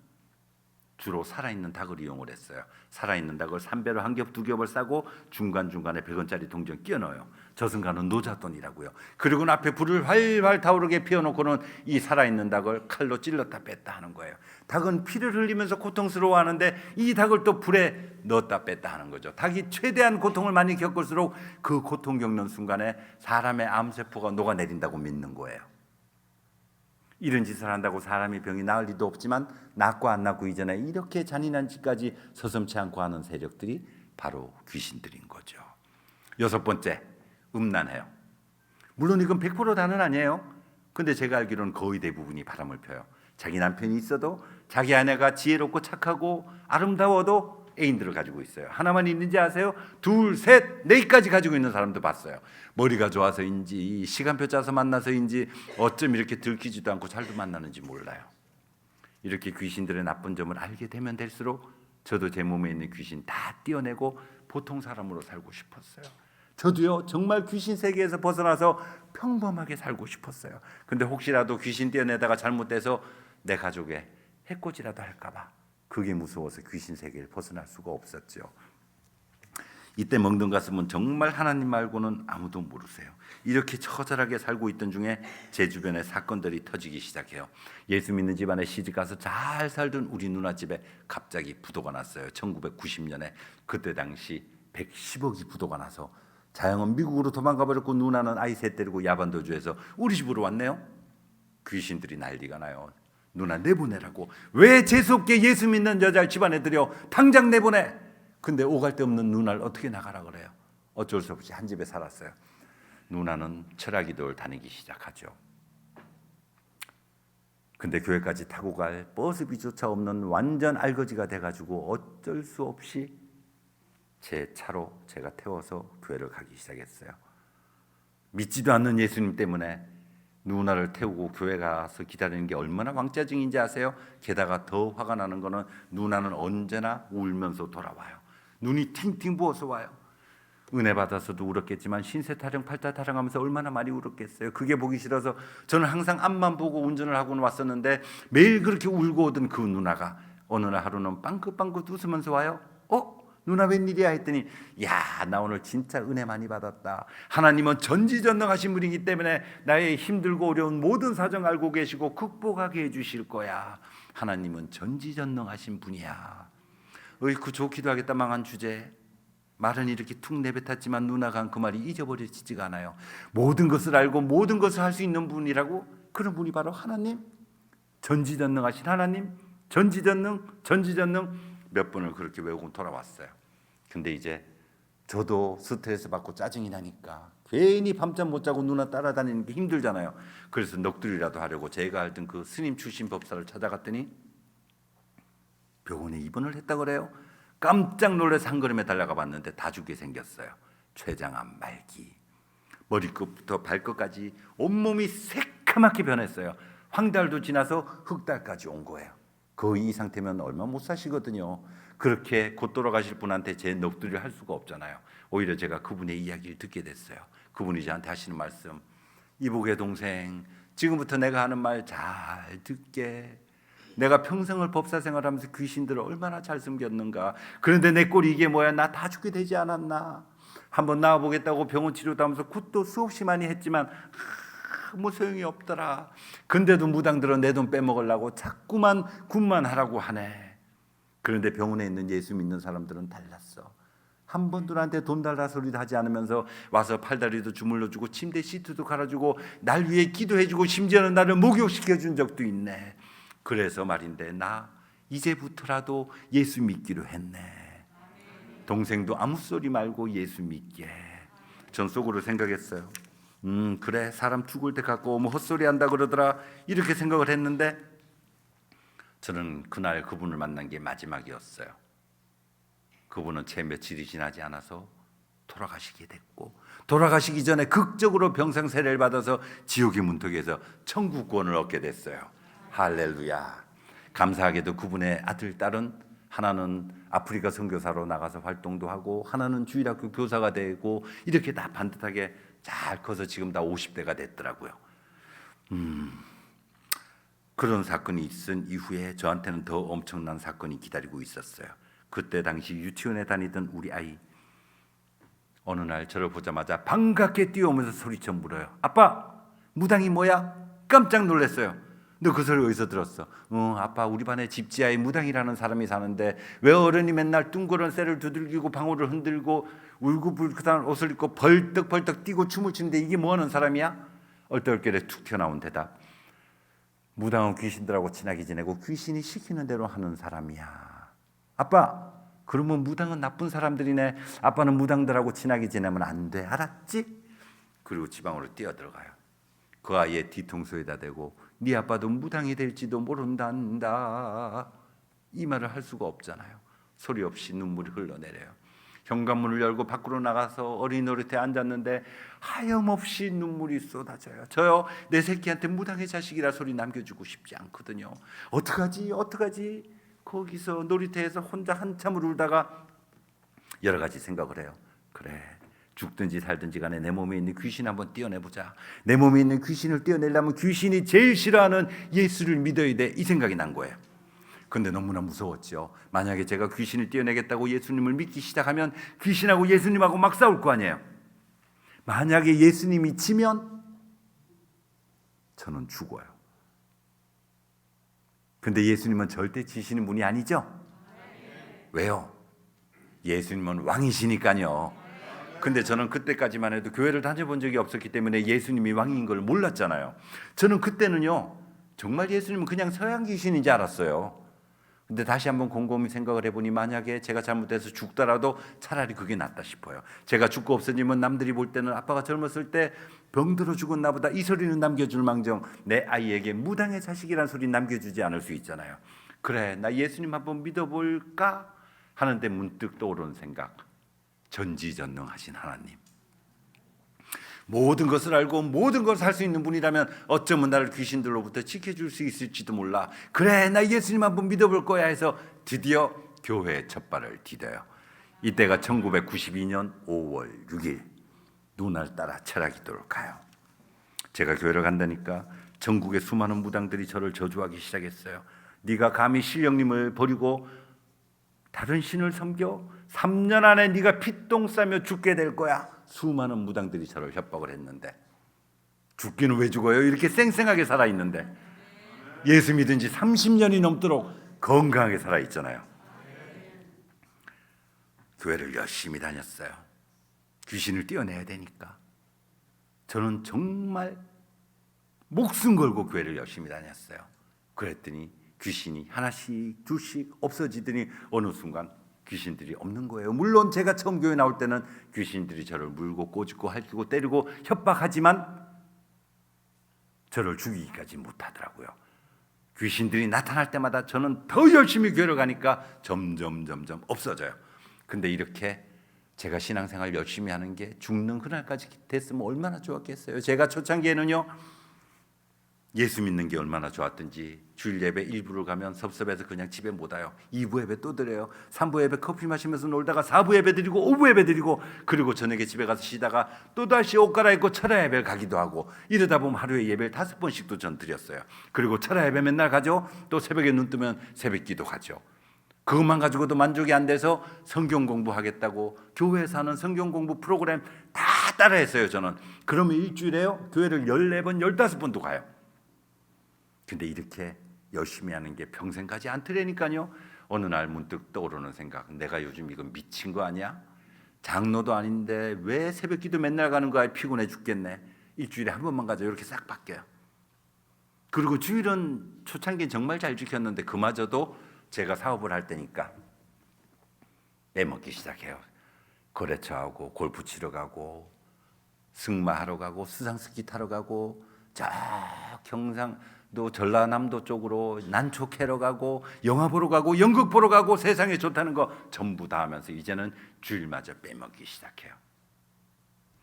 주로 살아있는 닭을 이용을 했어요. 살아있는 닭을 3배로 한 겹, 2겹을 싸고 중간중간에 100원짜리 동전 끼워 넣어요. 저승가는 노잣돈이라고요. 그리고 앞에 불을 활활 타오르게 피워놓고는 이 살아있는 닭을 칼로 찔렀다 뺐다 하는 거예요. 닭은 피를 흘리면서 고통스러워하는데 이 닭을 또 불에 넣었다 뺐다 하는 거죠. 닭이 최대한 고통을 많이 겪을수록 그 고통 겪는 순간에 사람의 암세포가 녹아내린다고 믿는 거예요. 이런 짓을 한다고 사람이 병이 나을 리도 없지만 낫고 안 낫고 이전에 이렇게 잔인한 짓까지 서슴지 않고 하는 세력들이 바로 귀신들인 거죠. 여섯 번째, 음란해요. 물론 이건 100% 다는 아니에요. 근데 제가 알기로는 거의 대부분이 바람을 펴요. 자기 남편이 있어도 자기 아내가 지혜롭고 착하고 아름다워도 애인들을 가지고 있어요. 하나만 있는지 아세요? 2, 3, 4까지 가지고 있는 사람도 봤어요. 머리가 좋아서인지 시간표 짜서 만나서인지 어쩜 이렇게 들키지도 않고 잘도 만나는지 몰라요. 이렇게 귀신들의 나쁜 점을 알게 되면 될수록 저도 제 몸에 있는 귀신 다 떼어내고 보통 사람으로 살고 싶었어요. 저도요, 정말 귀신 세계에서 벗어나서 평범하게 살고 싶었어요. 근데 혹시라도 귀신 떼어내다가 잘못돼서 내 가족에 해코지라도 할까 봐 그게 무서워서 귀신 세계를 벗어날 수가 없었죠. 이때 멍든 가슴은 정말 하나님 말고는 아무도 모르세요. 이렇게 처절하게 살고 있던 중에 제 주변에 사건들이 터지기 시작해요. 예수 믿는 집안에 시집가서 잘 살던 우리 누나 집에 갑자기 부도가 났어요. 1990년에 그때 당시 110억이 부도가 나서 자영은 미국으로 도망가 버렸고 누나는 아이 셋 데리고 야반도주에서 우리 집으로 왔네요. 귀신들이 난리가 나요. 누나 내보내라고. 왜 재수없게 예수 믿는 여자를 집안에 들여 당장 내보내. 근데 오갈 데 없는 누나를 어떻게 나가라 그래요. 어쩔 수 없이 한 집에 살았어요. 누나는 철학기도를 다니기 시작하죠. 근데 교회까지 타고 갈 버스비조차 없는 완전 알거지가 돼가지고 어쩔 수 없이 제 차로 제가 태워서 교회를 가기 시작했어요. 믿지도 않는 예수님 때문에 누나를 태우고 교회 가서 기다리는 게 얼마나 왕짜증인지 아세요? 게다가 더 화가 나는 거는 누나는 언제나 울면서 돌아와요. 눈이 팅팅 부어서 와요. 은혜 받아서도 울었겠지만 신세 타령 팔자 타령하면서 얼마나 많이 울었겠어요. 그게 보기 싫어서 저는 항상 앞만 보고 운전을 하고는 왔었는데 매일 그렇게 울고 오던 그 누나가 어느 날 하루는 빵긋빵긋 웃으면서 와요. 누나 웬일이야 했더니 야, 나 오늘 진짜 은혜 많이 받았다. 하나님은 전지전능하신 분이기 때문에 나의 힘들고 어려운 모든 사정 알고 계시고 극복하게 해주실 거야. 하나님은 전지전능하신 분이야. 어이쿠 좋기도 하겠다. 망한 주제. 말은 이렇게 툭 내뱉었지만 누나가 한 그 말이 잊어버려지지가 않아요. 모든 것을 알고 모든 것을 할 수 있는 분이라고, 그런 분이 바로 하나님, 전지전능하신 하나님, 전지전능 몇 번을 그렇게 외우고 돌아왔어요. 근데 이제 저도 스트레스 받고 짜증이 나니까 괜히 밤잠 못 자고 누나 따라다니는 게 힘들잖아요. 그래서 넋두리라도 하려고 제가 알던 그 스님 출신 법사를 찾아갔더니 병원에 입원을 했다 그래요. 깜짝 놀라서 한 걸음에 달려가 봤는데 다 죽게 생겼어요. 췌장암 말기. 머리끝부터 발끝까지 온몸이 새카맣게 변했어요. 황달도 지나서 흑달까지 온 거예요. 거의 이 상태면 얼마 못 사시거든요. 그렇게 곧 돌아가실 분한테 제 넋두리를 할 수가 없잖아요. 오히려 제가 그분의 이야기를 듣게 됐어요. 그분이 저한테 하시는 말씀, 이복의 동생, 지금부터 내가 하는 말 잘 듣게. 내가 평생을 법사 생활하면서 귀신들을 얼마나 잘 숨겼는가. 그런데 내 꼴이 이게 뭐야. 나 다 죽게 되지 않았나. 한번 나와보겠다고 병원 치료도 하면서 굿도 수없이 많이 했지만 뭐 소용이 없더라. 근데도 무당들은 내 돈 빼먹으려고 자꾸만 굿만 하라고 하네. 그런데 병원에 있는 예수 믿는 사람들은 달랐어. 한 번도 나한테 돈 달라 소리도 하지 않으면서 와서 팔다리도 주물러주고 침대 시트도 갈아주고 날 위해 기도해주고 심지어는 나를 목욕시켜준 적도 있네. 그래서 말인데 나 이제부터라도 예수 믿기로 했네. 동생도 아무 소리 말고 예수 믿게. 전 속으로 생각했어요. 그래, 사람 죽을 때 갖고 오면 헛소리 한다 그러더라. 이렇게 생각을 했는데 저는 그날 그분을 만난 게 마지막이었어요. 그분은 채 며칠이 지나지 않아서 돌아가시게 됐고, 돌아가시기 전에 극적으로 병상 세례를 받아서 지옥의 문턱에서 천국권을 얻게 됐어요. 할렐루야. 감사하게도 그분의 아들, 딸은 하나는 아프리카 선교사로 나가서 활동도 하고 하나는 주일학교 교사가 되고 이렇게 다 반듯하게 잘 커서 지금 다 50대가 됐더라고요. 그런 사건이 있은 이후에 저한테는 더 엄청난 사건이 기다리고 있었어요. 그때 당시 유치원에 다니던 우리 아이, 어느 날 저를 보자마자 반갑게 뛰어오면서 소리쳐 물어요. 아빠, 무당이 뭐야? 깜짝 놀랐어요. 너 그 소리 어디서 들었어? 아빠, 우리 반에 집지하에 무당이라는 사람이 사는데 왜 어른이 맨날 둥그런 쇠를 두들기고 방울을 흔들고 울고불긋한 옷을 입고 벌떡벌떡 뛰고 춤을 추는데 이게 뭐하는 사람이야? 얼떨결에 툭 튀어나온 대답. 무당은 귀신들하고 친하게 지내고 귀신이 시키는 대로 하는 사람이야. 아빠, 그러면 무당은 나쁜 사람들이네. 아빠는 무당들하고 친하게 지내면 안 돼. 알았지? 그리고 지방으로 뛰어들어가요. 그 아이의 뒤통수에다 대고 네 아빠도 무당이 될지도 모른단다. 이 말을 할 수가 없잖아요. 소리 없이 눈물이 흘러내려요. 현관문을 열고 밖으로 나가서 어린이 놀이터에 앉았는데 하염없이 눈물이 쏟아져요. 저요, 내 새끼한테 무당의 자식이라 소리 남겨주고 싶지 않거든요. 어떡하지? 거기서 놀이터에서 혼자 한참을 울다가 여러 가지 생각을 해요. 그래, 죽든지 살든지 간에 내 몸에 있는 귀신 한번 떼어내보자. 내 몸에 있는 귀신을 떼어내려면 귀신이 제일 싫어하는 예수를 믿어야 돼. 이 생각이 난 거예요. 근데 너무나 무서웠죠. 만약에 제가 귀신을 떼어내겠다고 예수님을 믿기 시작하면 귀신하고 예수님하고 막 싸울 거 아니에요. 만약에 예수님이 지면 저는 죽어요. 근데 예수님은 절대 지시는 분이 아니죠? 왜요? 예수님은 왕이시니까요. 근데 저는 그때까지만 해도 교회를 다녀본 적이 없었기 때문에 예수님이 왕인 걸 몰랐잖아요. 저는 그때는요, 정말 예수님은 그냥 서양 귀신인지 알았어요. 근데 다시 한번 곰곰이 생각을 해보니 만약에 제가 잘못해서 죽더라도 차라리 그게 낫다 싶어요. 제가 죽고 없어지면 남들이 볼 때는 아빠가 젊었을 때 병들어 죽었나 보다 이 소리는 남겨줄 망정 내 아이에게 무당의 자식이란 소리 남겨주지 않을 수 있잖아요. 그래, 나 예수님 한번 믿어볼까 하는데 문득 떠오르는 생각, 전지전능하신 하나님, 모든 것을 알고 모든 것을 할 수 있는 분이라면 어쩌면 나를 귀신들로부터 지켜줄 수 있을지도 몰라. 그래, 나 예수님 한번 믿어볼 거야 해서 드디어 교회에 첫 발을 디뎌요. 이때가 1992년 5월 6일 눈을 따라 철학기도를 가요. 제가 교회를 간다니까 전국의 수많은 무당들이 저를 저주하기 시작했어요. 네가 감히 신령님을 버리고 다른 신을 섬겨? 3년 안에 네가 피똥 싸며 죽게 될 거야. 수많은 무당들이 저를 협박을 했는데, 죽기는 왜 죽어요? 이렇게 쌩쌩하게 살아있는데, 예수 믿은 지 30년이 넘도록 건강하게 살아있잖아요. 교회를 열심히 다녔어요. 귀신을 떼어내야 되니까. 저는 정말 목숨 걸고 교회를 열심히 다녔어요. 그랬더니 귀신이 하나씩 둘씩 없어지더니 어느 순간 귀신들이 없는 거예요. 물론 제가 처음 교회 나올 때는 귀신들이 저를 물고 꼬집고 핥고 때리고 협박하지만 저를 죽이기까지 못하더라고요. 귀신들이 나타날 때마다 저는 더 열심히 교회를 가니까 점점 없어져요. 근데 이렇게 제가 신앙생활 열심히 하는 게 죽는 그날까지 됐으면 얼마나 좋았겠어요. 제가 초창기에는요, 예수 믿는 게 얼마나 좋았던지 주일 예배 1부를 가면 섭섭해서 그냥 집에 못 와요. 2부 예배 또 드려요. 3부 예배 커피 마시면서 놀다가 4부 예배 드리고 5부 예배 드리고, 그리고 저녁에 집에 가서 쉬다가 또다시 옷 갈아입고 철야 예배를 가기도 하고, 이러다 보면 하루에 예배를 5번씩도 전 드렸어요. 그리고 철야 예배 맨날 가죠. 또 새벽에 눈 뜨면 새벽 기도 가죠. 그것만 가지고도 만족이 안 돼서 성경 공부하겠다고 교회에서 하는 성경 공부 프로그램 다 따라했어요. 저는 그러면 일주일에요 교회를 14번 15번도 가요. 근데 이렇게 열심히 하는 게 평생 가지 않더라니까요. 어느 날 문득 떠오르는 생각, 내가 요즘 이건 미친 거 아니야? 장로도 아닌데 왜 새벽 기도 맨날 가는 거야? 피곤해 죽겠네. 일주일에 한 번만 가자. 이렇게 싹 바뀌어요. 그리고 주일은 초창기엔 정말 잘 지켰는데 그마저도 제가 사업을 할 때니까 빼먹기 시작해요. 거래처하고 골프 치러 가고 승마하러 가고 수상스키 타러 가고 저 경상도 전라남도 쪽으로 난초 캐러 가고 영화 보러 가고 연극 보러 가고 세상에 좋다는 거 전부 다 하면서 이제는 주일마저 빼먹기 시작해요.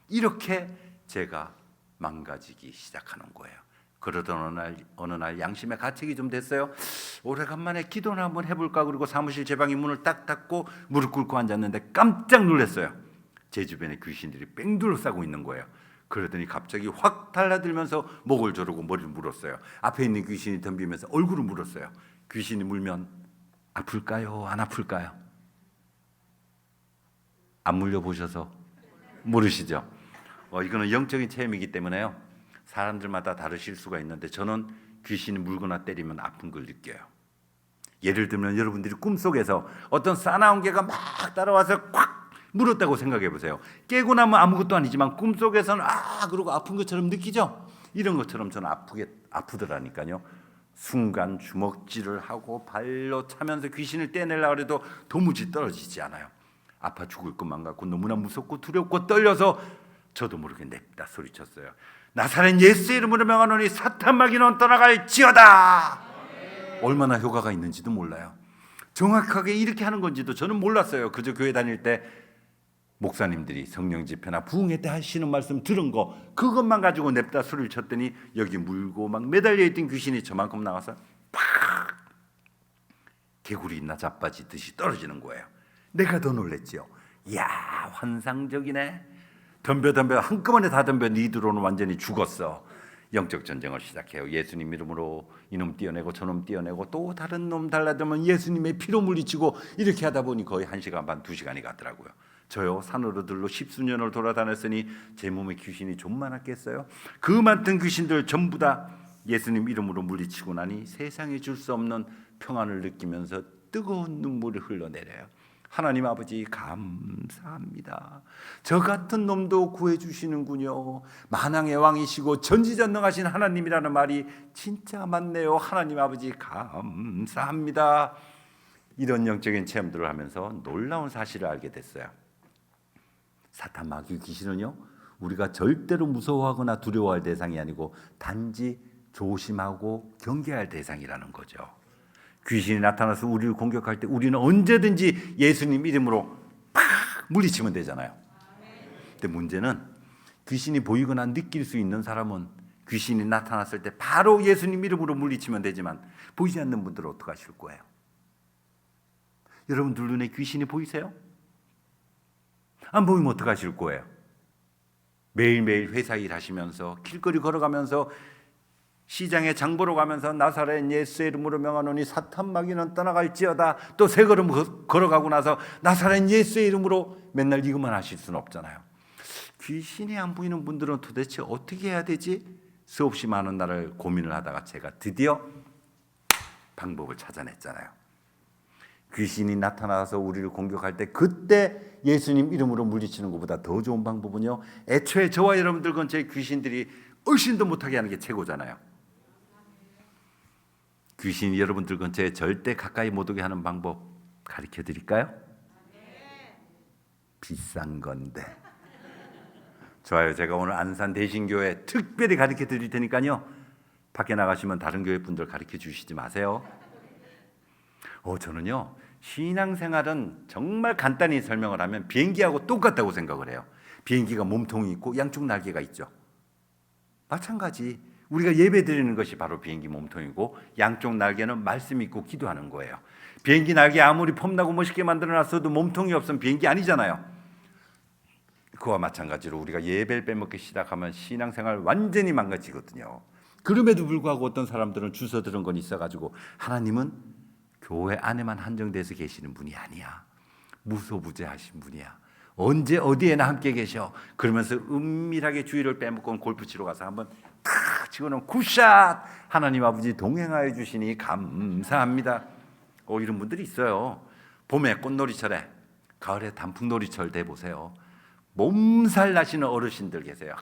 이렇게 제가 망가지기 시작하는 거예요. 그러던 어느 날 양심의 가책이 좀 됐어요. 오래간만에 기도나 한번 해볼까. 그리고 사무실 제 방의 문을 딱 닫고 무릎 꿇고 앉았는데 깜짝 놀랐어요. 제 주변에 귀신들이 뺑 둘러싸고 있는 거예요. 그러더니 갑자기 확 달라들면서 목을 조르고 머리를 물었어요. 앞에 있는 귀신이 덤비면서 얼굴을 물었어요. 귀신이 물면 아플까요? 안 아플까요? 안 물려보셔서 모르시죠? 이거는 영적인 체험이기 때문에요. 사람들마다 다르실 수가 있는데 저는 귀신이 물거나 때리면 아픈 걸 느껴요. 예를 들면 여러분들이 꿈속에서 어떤 싸나운 개가 막 따라와서 콱 물었다고 생각해 보세요. 깨고 나면 아무것도 아니지만 꿈속에서는 그러고 아픈 것처럼 느끼죠? 이런 것처럼 저는 아프더라니까요. 순간 주먹질을 하고 발로 차면서 귀신을 떼내려고 해도 도무지 떨어지지 않아요. 아파 죽을 것만 같고 너무나 무섭고 두렵고 떨려서 저도 모르게 냅다 소리쳤어요. 나사렛 예수의 이름으로 명하노니 사탄 마귀는 떠나갈지어다. 얼마나 효과가 있는지도 몰라요. 정확하게 이렇게 하는 건지도 저는 몰랐어요. 그저 교회 다닐 때 목사님들이 성령 집회나 부흥회 때 하시는 말씀 들은 거 그것만 가지고 냅다 소리를 쳤더니 여기 물고 막 매달려 있던 귀신이 저만큼 나와서 팍 개구리 나자빠지듯이 떨어지는 거예요. 내가 더 놀랬죠. 이야, 환상적이네. 덤벼 한꺼번에 다 덤벼. 니들로는 완전히 죽었어. 영적 전쟁을 시작해요. 예수님 이름으로 이놈 띄어내고 저놈 띄어내고 또 다른 놈 달라들면 예수님의 피로 물리치고 이렇게 하다 보니 거의 1시간 반 2시간이 갔더라고요. 저요 산으로 들로 10수년을 돌아다녔으니 제 몸에 귀신이 좀 많았겠어요. 그 많던 귀신들 전부 다 예수님 이름으로 물리치고 나니 세상에 줄 수 없는 평안을 느끼면서 뜨거운 눈물을 흘러내려요. 하나님 아버지 감사합니다. 저 같은 놈도 구해주시는군요. 만왕의 왕이시고 전지전능하신 하나님이라는 말이 진짜 맞네요. 하나님 아버지 감사합니다. 이런 영적인 체험들을 하면서 놀라운 사실을 알게 됐어요. 사탄 마귀 귀신은요, 우리가 절대로 무서워하거나 두려워할 대상이 아니고 단지 조심하고 경계할 대상이라는 거죠. 귀신이 나타나서 우리를 공격할 때 우리는 언제든지 예수님 이름으로 팍 물리치면 되잖아요. 근데 문제는 귀신이 보이거나 느낄 수 있는 사람은 귀신이 나타났을 때 바로 예수님 이름으로 물리치면 되지만 보이지 않는 분들은 어떻게 하실 거예요? 여러분들 눈에 귀신이 보이세요? 안 보이면 어떡하실 거예요? 매일매일 회사 일 하시면서 길거리 걸어가면서 시장에 장 보러 가면서 나사렛 예수의 이름으로 명하노니 사탄 마귀는 떠나갈지어다, 또 세 걸음 걸어가고 나서 나사렛 예수의 이름으로 맨날 이것만 하실 수는 없잖아요. 귀신이 안 보이는 분들은 도대체 어떻게 해야 되지? 수없이 많은 날을 고민을 하다가 제가 드디어 방법을 찾아냈잖아요. 귀신이 나타나서 우리를 공격할 때 그때 예수님 이름으로 물리치는 것보다 더 좋은 방법은요, 애초에 저와 여러분들 근처에 귀신들이 의심도 못하게 하는 게 최고잖아요. 귀신이 여러분들 근처에 절대 가까이 못 오게 하는 방법 가르쳐 드릴까요? 비싼 건데. 좋아요. 제가 오늘 안산 대신교회 특별히 가르쳐 드릴 테니까요, 밖에 나가시면 다른 교회 분들 가르쳐 주시지 마세요. 저는요, 신앙생활은 정말 간단히 설명을 하면 비행기하고 똑같다고 생각을 해요. 비행기가 몸통이 있고 양쪽 날개가 있죠. 마찬가지 우리가 예배 드리는 것이 바로 비행기 몸통이고 양쪽 날개는 말씀 있고 기도하는 거예요. 비행기 날개 아무리 폼나고 멋있게 만들어놨어도 몸통이 없으면 비행기 아니잖아요. 그와 마찬가지로 우리가 예배를 빼먹기 시작하면 신앙생활 완전히 망가지거든요. 그럼에도 불구하고 어떤 사람들은 주워 들은 건 있어가지고 하나님은 교회 안에만 한정돼서 계시는 분이 아니야. 무소부재하신 분이야. 언제 어디에나 함께 계셔. 그러면서 은밀하게 주의를 빼먹고 골프 치러 가서 한번 탁 치고는 굿샷. 하나님 아버지 동행하여 주시니 감사합니다. 이런 분들이 있어요. 봄에 꽃놀이철에, 가을에 단풍놀이철 돼 보세요. 몸살 나시는 어르신들 계세요.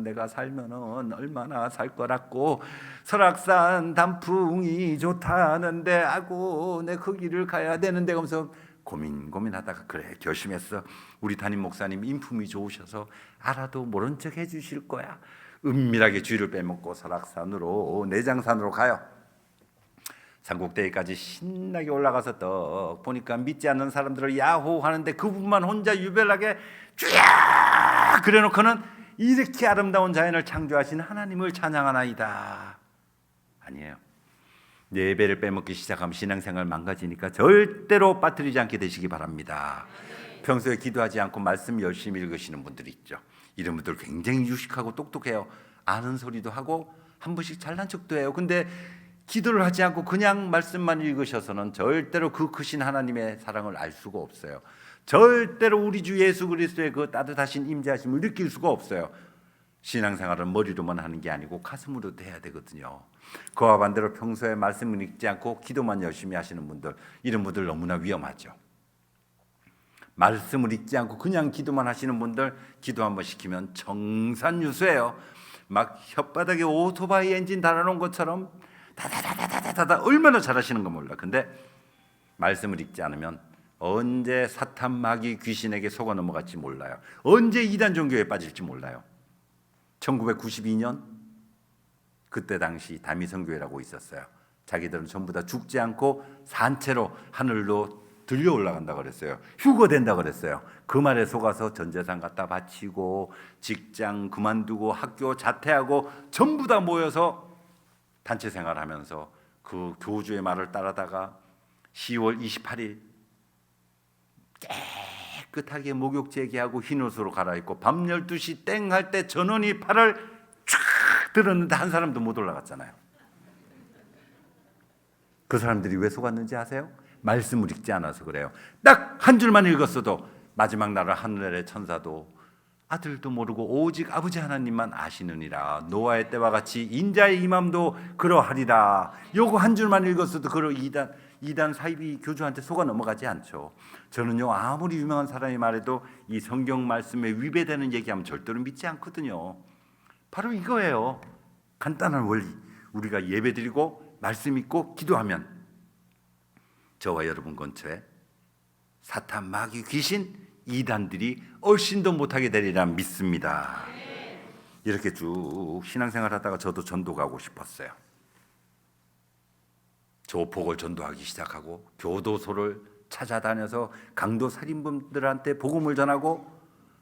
내가 살면은 얼마나 살 거라고, 설악산 단풍이 좋다는데 아고 내 그 길을 가야 되는데 하면서 고민하다가 그래 결심했어. 우리 담임 목사님 인품이 좋으셔서 알아도 모른 척 해주실 거야. 은밀하게 쥐를 빼먹고 설악산으로, 내장산으로 가요. 산꼭대기까지 신나게 올라가서 딱 보니까 믿지 않는 사람들을 야호 하는데 그분만 혼자 유별나게 쫙 그래놓고는 이렇게 아름다운 자연을 창조하신 하나님을 찬양하나이다. 아니에요. 예배를 빼먹기 시작하면 신앙생활 망가지니까 절대로 빠뜨리지 않게 되시기 바랍니다. 평소에 기도하지 않고 말씀 열심히 읽으시는 분들이 있죠. 이런 분들 굉장히 유식하고 똑똑해요. 아는 소리도 하고 한 번씩 잘난 척도 해요. 근데 기도를 하지 않고 그냥 말씀만 읽으셔서는 절대로 그 크신 하나님의 사랑을 알 수가 없어요. 절대로 우리 주 예수 그리스도의 그 따뜻하신 임재하심을 느낄 수가 없어요. 신앙생활은 머리로만 하는 게 아니고 가슴으로도 해야 되거든요. 그와 반대로 평소에 말씀을 읽지 않고 기도만 열심히 하시는 분들, 이런 분들 너무나 위험하죠. 말씀을 읽지 않고 그냥 기도만 하시는 분들, 기도 한번 시키면 정산유수예요. 막 혓바닥에 오토바이 엔진 달아놓은 것처럼 다다다다다다다 얼마나 잘하시는 거 몰라. 근데 말씀을 읽지 않으면 언제 사탄 마귀 귀신에게 속아 넘어갈지 몰라요. 언제 이단 종교에 빠질지 몰라요. 1992년 그때 당시 다미성교회라고 있었어요. 자기들은 전부 다 죽지 않고 산채로 하늘로 들려 올라간다 그랬어요. 휴거된다 그랬어요. 그 말에 속아서 전 재산 갖다 바치고 직장 그만두고 학교 자퇴하고 전부 다 모여서 단체 생활하면서 그 교주의 말을 따라다가 10월 28일 깨끗하게 목욕 재개하고 흰옷으로 갈아입고 밤 12시 땡 할 때 전원이 팔을 쫙 들었는데 한 사람도 못 올라갔잖아요. 그 사람들이 왜 속았는지 아세요? 말씀을 읽지 않아서 그래요. 딱 한 줄만 읽었어도 마지막 날을 하늘의 천사도 아들도 모르고 오직 아버지 하나님만 아시느니라. 노아의 때와 같이 인자의 임함도 그러하리라. 요거 한 줄만 읽었어도 그러 이단 사이비 교주한테 속아 넘어가지 않죠. 저는요, 아무리 유명한 사람이 말해도 이 성경 말씀에 위배되는 얘기하면 절대로 믿지 않거든요. 바로 이거예요. 간단한 원리. 우리가 예배드리고 말씀 읽고 기도하면 저와 여러분 근처에 사탄 마귀 귀신 이단들이 얼씬도 못하게 되리라 믿습니다. 이렇게 쭉 신앙생활 하다가 저도 전도 가고 싶었어요. 조폭을 전도하기 시작하고 교도소를 찾아다녀서 강도 살인범들한테 복음을 전하고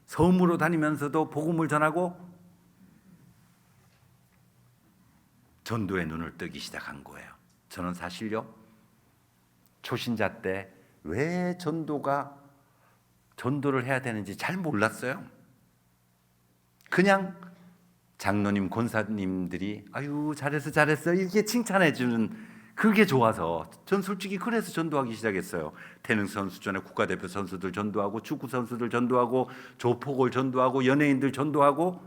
섬으로 다니면서도 복음을 전하고 전도의 눈을 뜨기 시작한 거예요. 저는 사실요, 초신자 때 왜 전도가 전도를 해야 되는지 잘 몰랐어요. 그냥 장로님, 권사님들이 아유 잘했어 이렇게 칭찬해 주는 그게 좋아서 전 솔직히 그래서 전도하기 시작했어요. 태능 선수촌의 국가대표 선수들 전도하고 축구 선수들 전도하고 조폭을 전도하고 연예인들 전도하고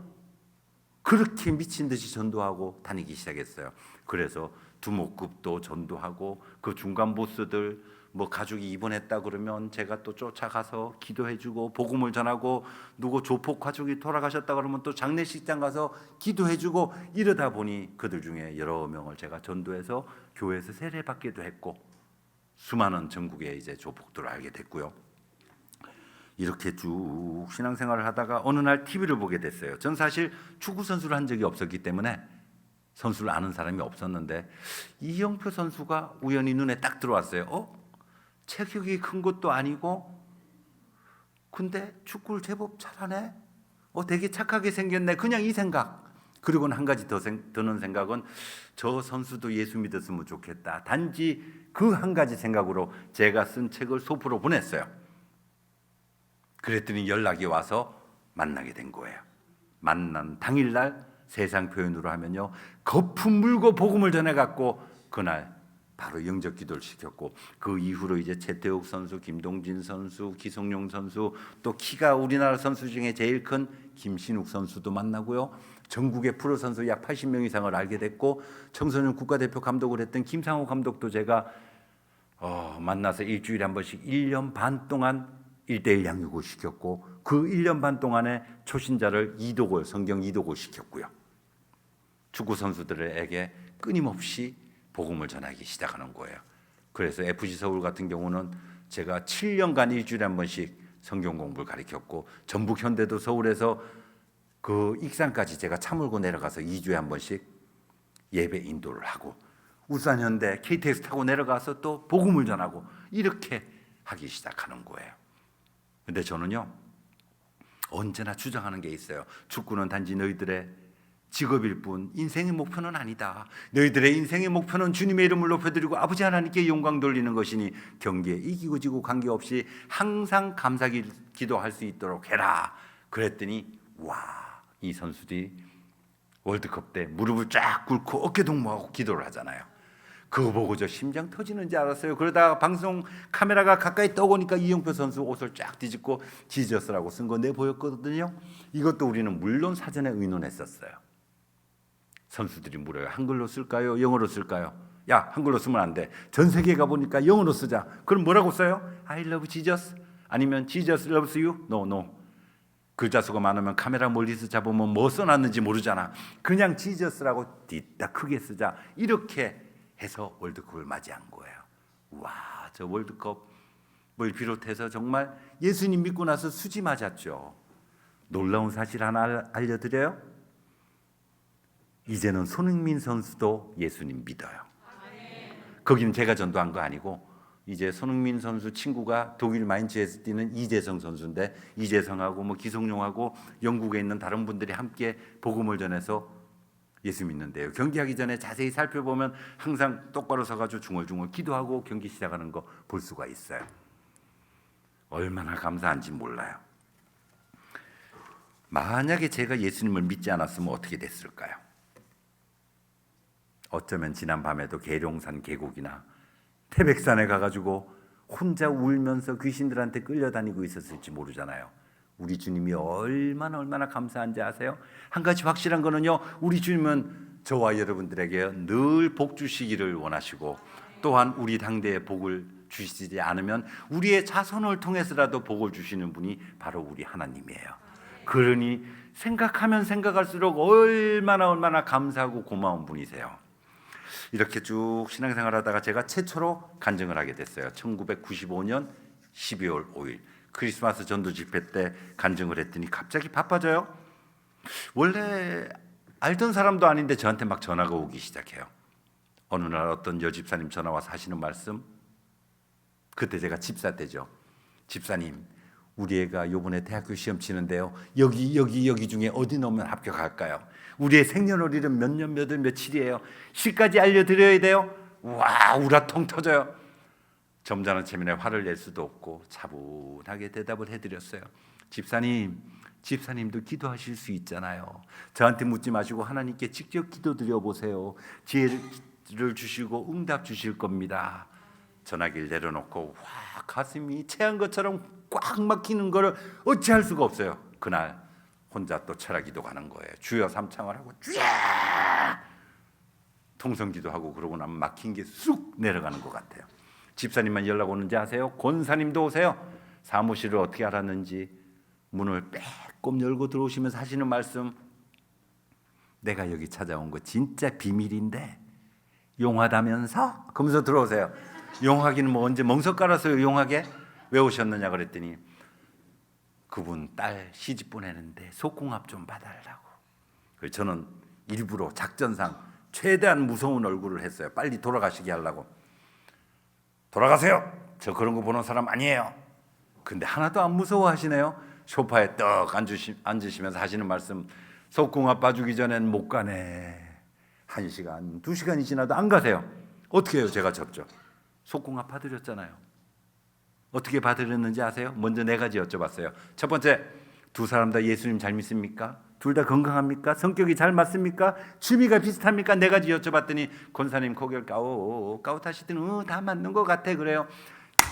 그렇게 미친 듯이 전도하고 다니기 시작했어요. 그래서 두목급도 전도하고 그 중간 보스들 뭐 가족이 입원했다 그러면 제가 또 쫓아가서 기도해주고 복음을 전하고 누구 조폭 가족이 돌아가셨다 그러면 또 장례식장 가서 기도해주고 이러다 보니 그들 중에 여러 명을 제가 전도해서 교회에서 세례받기도 했고 수많은 전국의 이제 조폭들을 알게 됐고요. 이렇게 쭉 신앙생활을 하다가 어느 날 TV를 보게 됐어요. 전 사실 축구 선수를 한 적이 없었기 때문에 선수를 아는 사람이 없었는데 이영표 선수가 우연히 눈에 딱 들어왔어요. 체격이 큰 것도 아니고 근데 축구를 제법 잘하네. 되게 착하게 생겼네. 그냥 이 생각. 그리고는 한 가지 더 드는 생각은 저 선수도 예수 믿었으면 좋겠다. 단지 그 한 가지 생각으로 제가 쓴 책을 소프로 보냈어요. 그랬더니 연락이 와서 만나게 된 거예요. 만난 당일날 세상 표현으로 하면요, 거품 물고 복음을 전해갖고 그날 바로 영접 기도를 시켰고 그 이후로 이제 최태욱 선수, 김동진 선수, 기성용 선수 또 키가 우리나라 선수 중에 제일 큰 김신욱 선수도 만나고요. 전국의 프로 선수 약 80명 이상을 알게 됐고 청소년 국가대표 감독을 했던 김상호 감독도 제가 만나서 일주일에 한 번씩 1년 반 동안 1:1 양육을 시켰고 그 1년 반 동안에 초신자를 이독을 성경 이독을 시켰고요. 축구 선수들에게 끊임없이 복음을 전하기 시작하는 거예요. 그래서 FC 서울 같은 경우는 제가 7년간 일주일에 한 번씩 성경 공부를 가르쳤고 전북 현대도 서울에서 그 익산까지 제가 차 몰고 내려가서 2주에 한 번씩 예배 인도를 하고 울산 현대 KTX 타고 내려가서 또 복음을 전하고 이렇게 하기 시작하는 거예요. 근데 저는요 언제나 주장하는 게 있어요. 축구는 단지 너희들의 직업일 뿐 인생의 목표는 아니다. 너희들의 인생의 목표는 주님의 이름을 높여드리고 아버지 하나님께 영광 돌리는 것이니 경기에 이기고 지고 관계없이 항상 감사 기도할 수 있도록 해라. 그랬더니 이 선수들이 월드컵 때 무릎을 쫙 꿇고 어깨 동무하고 기도를 하잖아요. 그거 보고 저 심장 터지는 줄 알았어요. 그러다가 방송 카메라가 가까이 떠오니까 이영표 선수 옷을 쫙 뒤집고 지저스라고 쓴 거 내보였거든요. 이것도 우리는 물론 사전에 의논했었어요. 선수들이 물어요. 한글로 쓸까요? 영어로 쓸까요? 야, 한글로 쓰면 안 돼. 전 세계 가보니까 영어로 쓰자. 그럼 뭐라고 써요? I love Jesus? 아니면 Jesus loves you? No. 글자 수가 많으면 카메라 멀리서 잡으면 뭐 써놨는지 모르잖아. 그냥 지저스라고 뒤딱 크게 쓰자. 이렇게 해서 월드컵을 맞이한 거예요. 저 월드컵을 비롯해서 정말 예수님 믿고 나서 수지 맞았죠. 놀라운 사실 하나 알려드려요. 이제는 손흥민 선수도 예수님 믿어요. 거기는 제가 전도한 거 아니고 이제 손흥민 선수 친구가 독일 마인츠에서 뛰는 이재성 선수인데 이재성하고 뭐 기성용하고 영국에 있는 다른 분들이 함께 복음을 전해서 예수 믿는데요. 경기하기 전에 자세히 살펴보면 항상 똑바로 서가지고 중얼중얼 기도하고 경기 시작하는 거 볼 수가 있어요. 얼마나 감사한지 몰라요. 만약에 제가 예수님을 믿지 않았으면 어떻게 됐을까요? 어쩌면 지난 밤에도 계룡산 계곡이나 태백산에 가가지고 혼자 울면서 귀신들한테 끌려다니고 있었을지 모르잖아요. 우리 주님이 얼마나 감사한지 아세요? 한 가지 확실한 거는요, 우리 주님은 저와 여러분들에게 늘 복 주시기를 원하시고 또한 우리 당대에 복을 주시지 않으면 우리의 자손을 통해서라도 복을 주시는 분이 바로 우리 하나님이에요. 그러니 생각하면 생각할수록 얼마나 감사하고 고마운 분이세요. 이렇게 쭉 신앙생활하다가 제가 최초로 간증을 하게 됐어요. 1995년 12월 5일 크리스마스 전도 집회 때 간증을 했더니 갑자기 바빠져요. 원래 알던 사람도 아닌데 저한테 막 전화가 오기 시작해요. 어느 날 어떤 여집사님 전화 와서 하시는 말씀, 그때 제가 집사 때죠. 집사님, 우리 애가 요번에 대학교 시험 치는데요, 여기 중에 어디 넣으면 합격할까요? 우리의 생년월일은 몇 년 몇월 며칠이에요. 시까지 알려드려야 돼요. 우라통 터져요. 점잖은 체면에 화를 낼 수도 없고 차분하게 대답을 해드렸어요. 집사님도 기도하실 수 있잖아요. 저한테 묻지 마시고 하나님께 직접 기도드려 보세요. 지혜를 주시고 응답 주실 겁니다. 전화기를 내려놓고 와, 가슴이 체한 것처럼 꽉 막히는 거를 어찌할 수가 없어요. 그날 혼자 또 철학기도 가는 거예요. 주여 삼창을 하고 쥐야 통성기도 하고 그러고 나면 막힌 게 쑥 내려가는 것 같아요. 집사님만 연락 오는지 아세요? 권사님도 오세요. 사무실을 어떻게 알았는지 문을 빼꼼 열고 들어오시면서 하시는 말씀, 내가 여기 찾아온 거 진짜 비밀인데 용하다면서? 그러면서 들어오세요. 용하기는 뭐 언제 멍석 깔아서 용하게? 왜 오셨느냐 그랬더니 그분 딸 시집 보내는데 속궁합 좀 봐달라고. 그래서 저는 일부러 작전상 최대한 무서운 얼굴을 했어요. 빨리 돌아가시게 하려고. 돌아가세요. 저 그런 거 보는 사람 아니에요. 근데 하나도 안 무서워하시네요. 소파에 떡 앉으시면서 하시는 말씀, 속궁합 봐주기 전엔 못 가네. 1시간, 2시간이 지나도 안 가세요. 어떻게 해요? 제가 접죠. 속궁합 봐드렸잖아요. 어떻게 봐드렸는지 아세요? 먼저 4가지 여쭤봤어요. 첫 번째, 두 사람 다 예수님 잘 믿습니까? 둘 다 건강합니까? 성격이 잘 맞습니까? 취미가 비슷합니까? 4가지 여쭤봤더니 권사님 고개를 까웃하시더니 다 맞는 것 같아 그래요.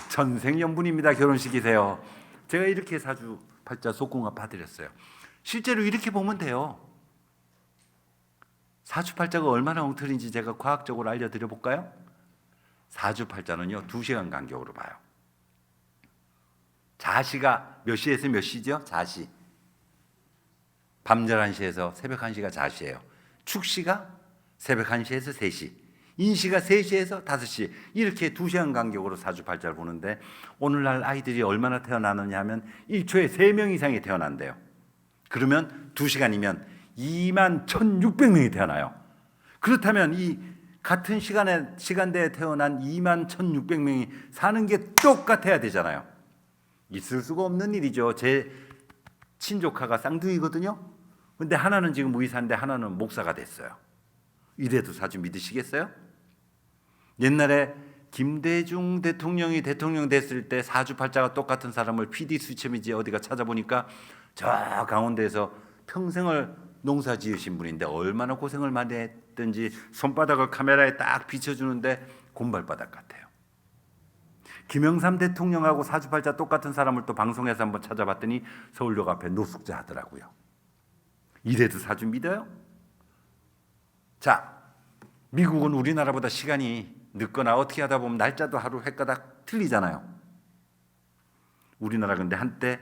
전생연분입니다. 결혼식이세요. 제가 이렇게 사주팔자 속궁합 봐드렸어요. 실제로 이렇게 보면 돼요. 사주팔자가 얼마나 엉터리인지 제가 과학적으로 알려드려 볼까요? 사주팔자는요 2시간 간격으로 봐요. 자시가 몇 시에서 몇 시죠? 자시. 밤 11시에서 새벽 1시가 자시예요. 축시가 새벽 1시에서 3시. 인시가 3시에서 5시. 이렇게 2시간 간격으로 사주팔자를 보는데 오늘날 아이들이 얼마나 태어나느냐 하면 1초에 3명 이상이 태어난대요. 그러면 2시간이면 21,600명이 태어나요. 그렇다면 이 같은 시간대에 태어난 21,600명이 사는 게 똑같아야 되잖아요. 있을 수가 없는 일이죠. 제 친조카가 쌍둥이거든요. 근데 하나는 지금 의사인데 하나는 목사가 됐어요. 이래도 사주 믿으시겠어요? 옛날에 김대중 대통령이 대통령 됐을 때 사주팔자가 똑같은 사람을 PD 수첩이지 어디가 찾아보니까 저 강원도에서 평생을 농사 지으신 분인데 얼마나 고생을 많이 했든지 손바닥을 카메라에 딱 비춰주는데 곰발바닥 같아요. 김영삼 대통령하고 사주팔자 똑같은 사람을 또 방송에서 한번 찾아봤더니 서울역 앞에 노숙자 하더라고요. 이래도 사주 믿어요? 자, 미국은 우리나라보다 시간이 늦거나 어떻게 하다 보면 날짜도 하루 헷가닥 틀리잖아요. 우리나라 근데 한때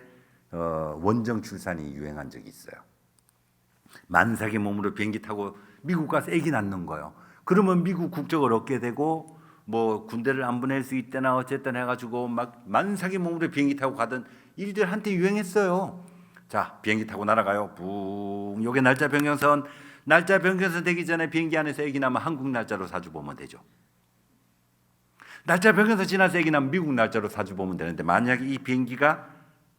원정 출산이 유행한 적이 있어요. 만삭의 몸으로 비행기 타고 미국 가서 아기 낳는 거예요. 그러면 미국 국적을 얻게 되고 뭐 군대를 안 보낼 수 있다나 어쨌든 해가지고 막 만삭의 몸으로 비행기 타고 가던 일들 한때 유행했어요. 자, 비행기 타고 날아가요. 붕. 요게 날짜 변경선. 날짜 변경선 되기 전에 비행기 안에서 아기 나면 한국 날짜로 사주 보면 되죠. 날짜 변경선 지나서 아기 나면 미국 날짜로 사주 보면 되는데 만약에 이 비행기가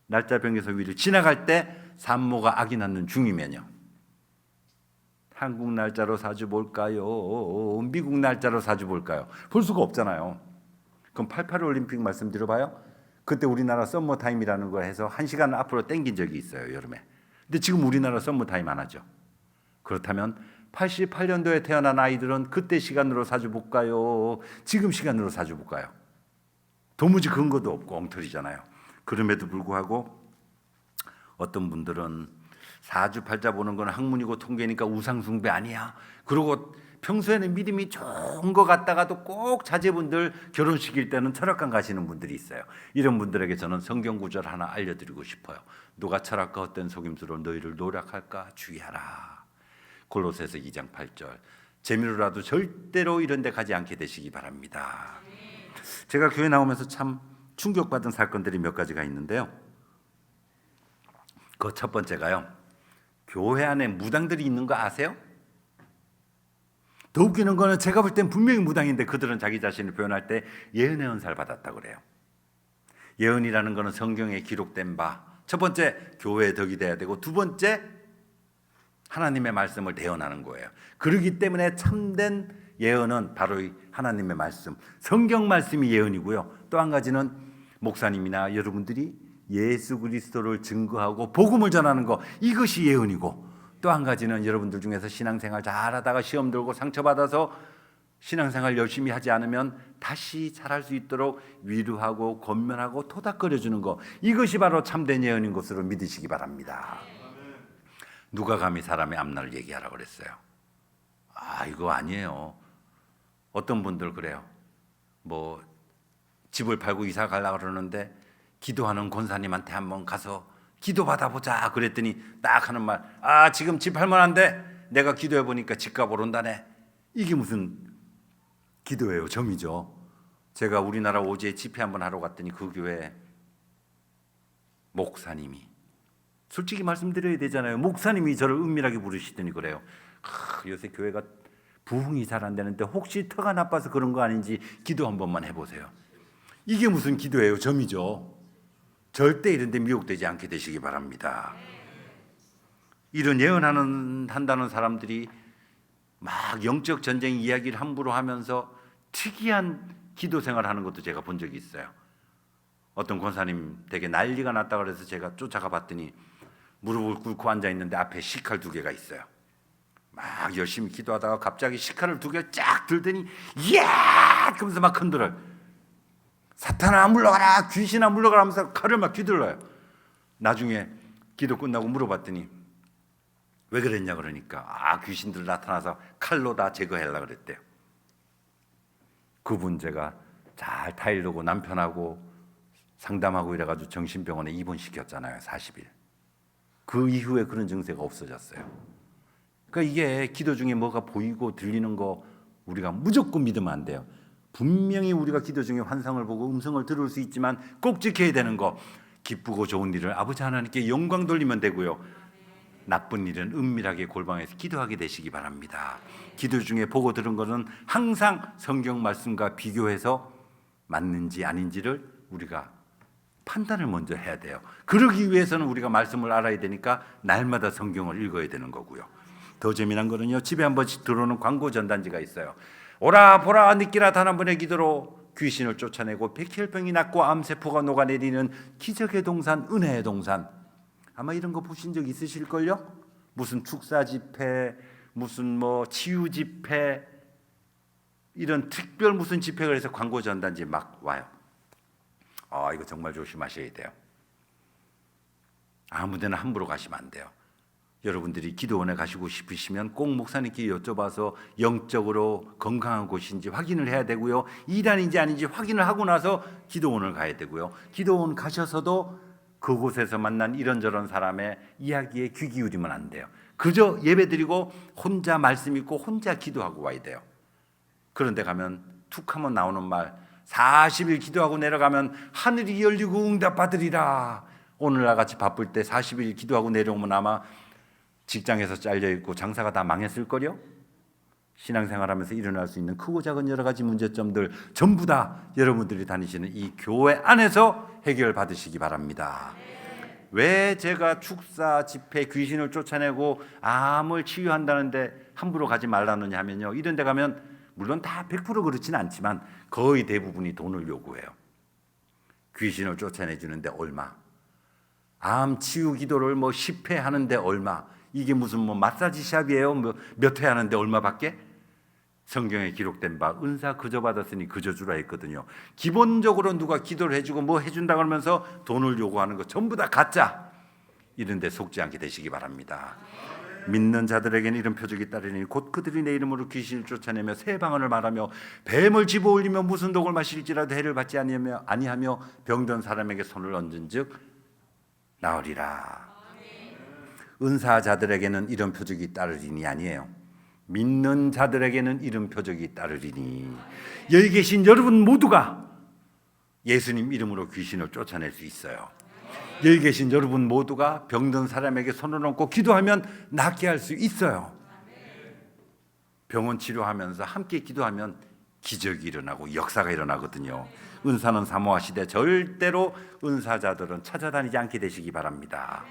날짜 변경선 위를 지나갈 때 산모가 아기 낳는 중이면요. 한국 날짜로 사주 볼까요? 미국 날짜로 사주 볼까요? 볼 수가 없잖아요. 그럼 88 올림픽 말씀 들어봐요. 그때 우리나라 썸머 타임이라는 걸 해서 1시간 앞으로 땡긴 적이 있어요, 여름에. 근데 지금 우리나라 썸머 타임 안 하죠. 그렇다면 88년도에 태어난 아이들은 그때 시간으로 사주 볼까요? 지금 시간으로 사주 볼까요? 도무지 근거도 없고 엉터리잖아요. 그럼에도 불구하고 어떤 분들은 사주팔자 보는 건 학문이고 통계니까 우상숭배 아니야. 그리고 평소에는 믿음이 좋은 것 같다가도 꼭 자제분들 결혼식일 때는 철학관 가시는 분들이 있어요. 이런 분들에게 저는 성경 구절 하나 알려드리고 싶어요. 누가 철학과 헛된 속임수로 너희를 노력할까 주의하라. 골로새서 2장 8절. 재미로라도 절대로 이런 데 가지 않게 되시기 바랍니다. 제가 교회 나오면서 참 충격받은 사건들이 몇 가지가 있는데요. 그 첫 번째가요. 교회 안에 무당들이 있는 거 아세요? 더 웃기는 거는 제가 볼 땐 분명히 무당인데 그들은 자기 자신을 표현할 때 예언의 은사를 받았다고 그래요. 예언이라는 거는 성경에 기록된 바, 첫 번째 교회의 덕이 돼야 되고 두 번째 하나님의 말씀을 대언하는 거예요. 그렇기 때문에 참된 예언은 바로 이 하나님의 말씀, 성경 말씀이 예언이고요. 또 한 가지는 목사님이나 여러분들이 예수 그리스도를 증거하고 복음을 전하는 것, 이것이 예언이고, 또 한 가지는 여러분들 중에서 신앙생활 잘하다가 시험 들고 상처받아서 신앙생활 열심히 하지 않으면 다시 잘할 수 있도록 위로하고 권면하고 토닥거려주는 것, 이것이 바로 참된 예언인 것으로 믿으시기 바랍니다. 누가 감히 사람의 앞날을 얘기하라고 그랬어요? 이거 아니에요. 어떤 분들 그래요. 뭐 집을 팔고 이사 가려고 그러는데 기도하는 권사님한테 한번 가서 기도 받아보자 그랬더니 딱 하는 말, 지금 집 팔면 안 돼. 내가 기도해 보니까 집값 오른다네. 이게 무슨 기도예요? 점이죠. 제가 우리나라 오지에 집회 한번 하러 갔더니 그 교회 목사님이, 솔직히 말씀드려야 되잖아요. 목사님이 저를 은밀하게 부르시더니 그래요. 요새 교회가 부흥이 잘 안 되는데 혹시 터가 나빠서 그런 거 아닌지 기도 한 번만 해보세요. 이게 무슨 기도예요? 점이죠. 절대 이런 데 미혹되지 않게 되시기 바랍니다. 이런 한다는 사람들이 막 영적 전쟁 이야기를 함부로 하면서 특이한 기도 생활을 하는 것도 제가 본 적이 있어요. 어떤 권사님 되게 난리가 났다 그래서 제가 쫓아가 봤더니 무릎을 꿇고 앉아 있는데 앞에 식칼 2개가 있어요. 막 열심히 기도하다가 갑자기 식칼을 2개를 쫙 들더니 이야! 그러면서 막 흔들어요. 사탄아 물러가라, 귀신아 물러가라 하면서 칼을 막 휘둘러요. 나중에 기도 끝나고 물어봤더니 왜 그랬냐 그러니까 귀신들 나타나서 칼로 다 제거하려고 그랬대요. 그분 제가 잘 타일르고 남편하고 상담하고 이래가지고 정신병원에 입원시켰잖아요. 40일. 그 이후에 그런 증세가 없어졌어요. 그러니까 이게 기도 중에 뭐가 보이고 들리는 거 우리가 무조건 믿으면 안 돼요. 분명히 우리가 기도 중에 환상을 보고 음성을 들을 수 있지만 꼭 지켜야 되는 거, 기쁘고 좋은 일을 아버지 하나님께 영광 돌리면 되고요. 나쁜 일은 은밀하게 골방에서 기도하게 되시기 바랍니다. 기도 중에 보고 들은 것은 항상 성경 말씀과 비교해서 맞는지 아닌지를 우리가 판단을 먼저 해야 돼요. 그러기 위해서는 우리가 말씀을 알아야 되니까 날마다 성경을 읽어야 되는 거고요. 더 재미난 거는요, 집에 한 번씩 들어오는 광고 전단지가 있어요. 오라 보라 느끼라 단 한 번의 기도로 귀신을 쫓아내고 백혈병이 낫고 암세포가 녹아내리는 기적의 동산, 은혜의 동산. 아마 이런 거 보신 적 있으실걸요? 무슨 축사 집회, 무슨 뭐 치유 집회, 이런 특별 무슨 집회가 해서 광고 전단지 막 와요. 이거 정말 조심하셔야 돼요. 아무 데나 함부로 가시면 안 돼요. 여러분들이 기도원에 가시고 싶으시면 꼭 목사님께 여쭤봐서 영적으로 건강한 곳인지 확인을 해야 되고요. 이단인지 아닌지 확인을 하고 나서 기도원을 가야 되고요. 기도원 가셔서도 그곳에서 만난 이런저런 사람의 이야기에 귀 기울이면 안 돼요. 그저 예배드리고 혼자 말씀 읽고 혼자 기도하고 와야 돼요. 그런데 가면 툭 하면 나오는 말, 40일 기도하고 내려가면 하늘이 열리고 응답받으리라. 오늘날 같이 바쁠 때 40일 기도하고 내려오면 아마 직장에서 잘려있고 장사가 다 망했을걸요? 신앙생활하면서 일어날 수 있는 크고 작은 여러 가지 문제점들 전부 다 여러분들이 다니시는 이 교회 안에서 해결받으시기 바랍니다. 왜 제가 축사, 집회, 귀신을 쫓아내고 암을 치유한다는데 함부로 가지 말라느냐 하면요, 이런 데 가면 물론 다 100% 그렇지는 않지만 거의 대부분이 돈을 요구해요. 귀신을 쫓아내주는데 얼마, 암 치유 기도를 10회 하는데 얼마, 이게 무슨 마사지 샵이에요? 몇 회 하는데 얼마밖에? 성경에 기록된 바 은사 그저 받았으니 그저 주라 했거든요. 기본적으로 누가 기도를 해주고 뭐 해준다 그러면서 돈을 요구하는 거 전부 다 가짜. 이런 데 속지 않게 되시기 바랍니다. 믿는 자들에게는 이런 표적이 따르니 곧 그들이 내 이름으로 귀신을 쫓아내며 새 방언을 말하며 뱀을 집어올리며 무슨 독을 마실지라도 해를 받지 아니하며 병든 사람에게 손을 얹은즉 나으리라. 은사자들에게는 이런 표적이 따르리니 아니에요. 믿는 자들에게는 이런 표적이 따르리니. 여기 계신 여러분 모두가 예수님 이름으로 귀신을 쫓아낼 수 있어요. 여기 계신 여러분 모두가 병든 사람에게 손을 얹고 기도하면 낫게 할 수 있어요. 병원 치료하면서 함께 기도하면 기적이 일어나고 역사가 일어나거든요. 은사는 사모하시되 절대로 은사자들은 찾아다니지 않게 되시기 바랍니다.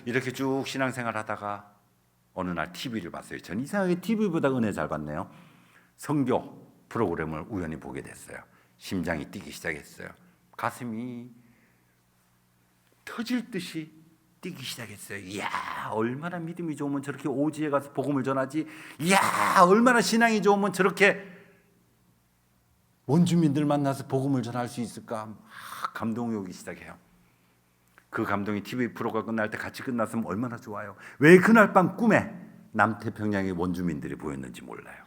이렇게 쭉 신앙생활 하다가 어느 날 TV를 봤어요. 전 이상하게 TV보다 은혜 잘 받네요. 선교 프로그램을 우연히 보게 됐어요. 심장이 뛰기 시작했어요. 가슴이 터질 듯이 뛰기 시작했어요. 이야, 얼마나 믿음이 좋으면 저렇게 오지에 가서 복음을 전하지. 이야, 얼마나 신앙이 좋으면 저렇게 원주민들 만나서 복음을 전할 수 있을까. 막 감동이 오기 시작해요. 그 감동이 TV 프로가 끝날 때 같이 끝났으면 얼마나 좋아요. 왜 그날 밤 꿈에 남태평양의 원주민들이 보였는지 몰라요.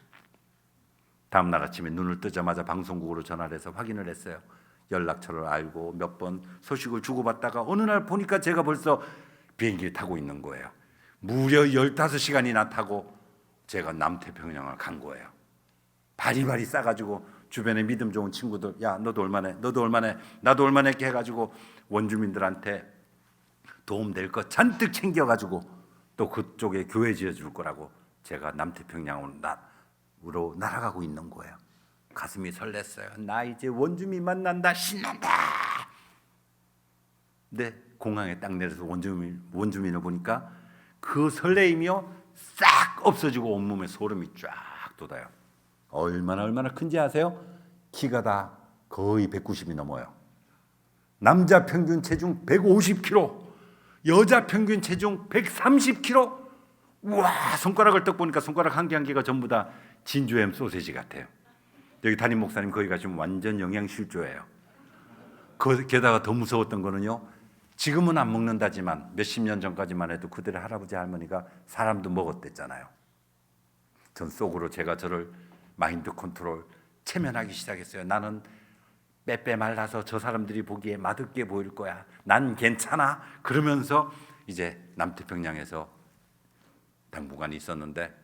다음 날 아침에 눈을 뜨자마자 방송국으로 전화를 해서 확인을 했어요. 연락처를 알고 몇 번 소식을 주고받다가 어느 날 보니까 제가 벌써 비행기를 타고 있는 거예요. 무려 15시간이나 타고 제가 남태평양을 간 거예요. 바리바리 싸가지고 주변에 믿음 좋은 친구들, 야 너도 얼마나 해? 너도 얼마나 해? 나도 얼마나 했게 해가지고 원주민들한테 도움될 것 잔뜩 챙겨가지고 또 그쪽에 교회 지어줄 거라고 제가 남태평양으로 날아가고 있는 거예요. 가슴이 설렜어요. 나 이제 원주민 만난다. 신난다. 근데 공항에 딱 내려서 원주민을 보니까 그 설레임이요 싹 없어지고 온몸에 소름이 쫙 돋아요. 얼마나 큰지 아세요? 키가 다 거의 190이 넘어요. 남자 평균 체중 150kg, 여자 평균 체중 130kg. 우와, 손가락을 딱 보니까 손가락 한 개 한 개가 전부 다 진주햄 소세지 같아요. 여기 담임 목사님 거기 가시면 완전 영양실조예요. 게다가 더 무서웠던 거는요, 지금은 안 먹는다지만 몇십 년 전까지만 해도 그들의 할아버지 할머니가 사람도 먹었댔잖아요. 전 속으로 제가 저를 마인드 컨트롤 체면하기 시작했어요. 나는 빼빼 말라서 저 사람들이 보기에 맛없게 보일 거야. 난 괜찮아. 그러면서 이제 남태평양에서 당분간 있었는데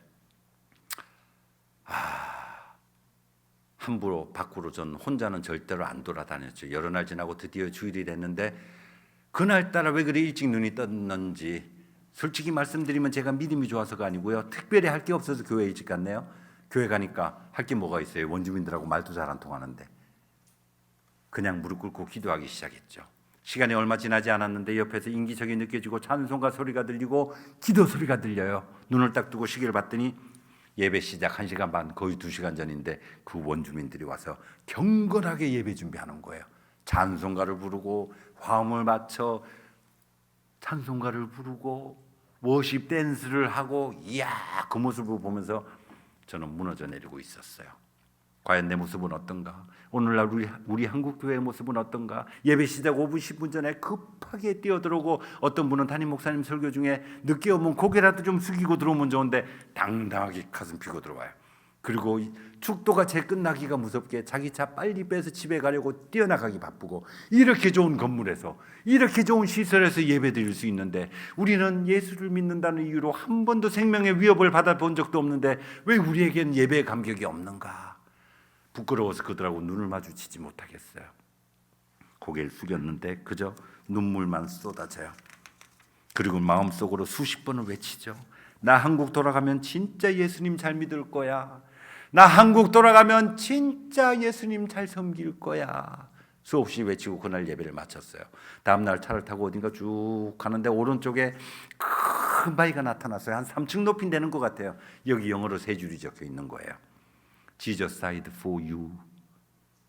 함부로 밖으로 전 혼자는 절대로 안 돌아다녔죠. 여러 날 지나고 드디어 주일이 됐는데 그날따라 왜 그리 일찍 눈이 떴는지 솔직히 말씀드리면 제가 믿음이 좋아서가 아니고요. 특별히 할 게 없어서 교회 일찍 갔네요. 교회 가니까 할 게 뭐가 있어요. 원주민들하고 말도 잘 안 통하는데 그냥 무릎 꿇고 기도하기 시작했죠. 시간이 얼마 지나지 않았는데 옆에서 인기척이 느껴지고 찬송가 소리가 들리고 기도 소리가 들려요. 눈을 딱 뜨고 시계를 봤더니 예배 시작 1시간 반 거의 2시간 전인데 그 원주민들이 와서 경건하게 예배 준비하는 거예요. 찬송가를 부르고 화음을 맞춰 찬송가를 부르고 워십 댄스를 하고 이야, 그 모습을 보면서 저는 무너져 내리고 있었어요. 과연 내 모습은 어떤가? 오늘날 우리 한국교회의 모습은 어떤가? 예배 시작 5분 10분 전에 급하게 뛰어들어오고 어떤 분은 담임 목사님 설교 중에 늦게 오면 고개라도 좀 숙이고 들어오면 좋은데 당당하게 가슴 피고 들어와요. 그리고 축도가 제 끝나기가 무섭게 자기 차 빨리 빼서 집에 가려고 뛰어나가기 바쁘고 이렇게 좋은 건물에서 이렇게 좋은 시설에서 예배 드릴 수 있는데 우리는 예수를 믿는다는 이유로 한 번도 생명의 위협을 받아본 적도 없는데 왜 우리에겐 예배의 감격이 없는가? 부끄러워서 그들하고 눈을 마주치지 못하겠어요. 고개를 숙였는데 그저 눈물만 쏟아져요. 그리고 마음속으로 수십 번을 외치죠. 나 한국 돌아가면 진짜 예수님 잘 믿을 거야. 나 한국 돌아가면 진짜 예수님 잘 섬길 거야. 수없이 외치고 그날 예배를 마쳤어요. 다음날 차를 타고 어딘가 쭉 가는데 오른쪽에 큰 바위가 나타났어요. 한 3층 높이 되는 것 같아요. 여기 영어로 3줄이 적혀 있는 거예요. Jesus died for you.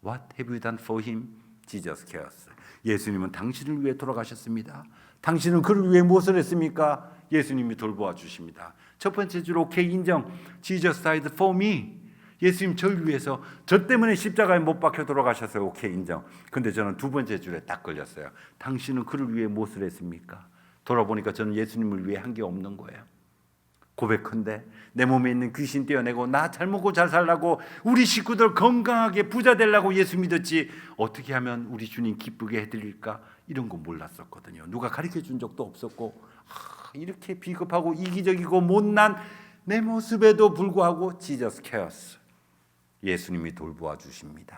What have you done for him? Jesus cares. 예수님은 당신을 위해 돌아가셨습니다. 당신은 그를 위해 무엇을 했습니까? 예수님이 돌보아 주십니다. 첫 번째 줄 오케이 인정. Jesus died for me. 예수님 저를 위해서 저 때문에 십자가에 못 박혀 돌아가셨어요. 오케이 인정. 근데 저는 두 번째 줄에 딱 걸렸어요. 당신은 그를 위해 무엇을 했습니까? 돌아보니까 저는 예수님을 위해 한 게 없는 거예요. 고백한데 내 몸에 있는 귀신 떼어내고 나 잘 먹고 잘 살라고 우리 식구들 건강하게 부자 되려고 예수 믿었지 어떻게 하면 우리 주님 기쁘게 해드릴까 이런 거 몰랐었거든요. 누가 가르쳐준 적도 없었고 이렇게 비겁하고 이기적이고 못난 내 모습에도 불구하고 Jesus cares. 예수님이 돌보아 주십니다.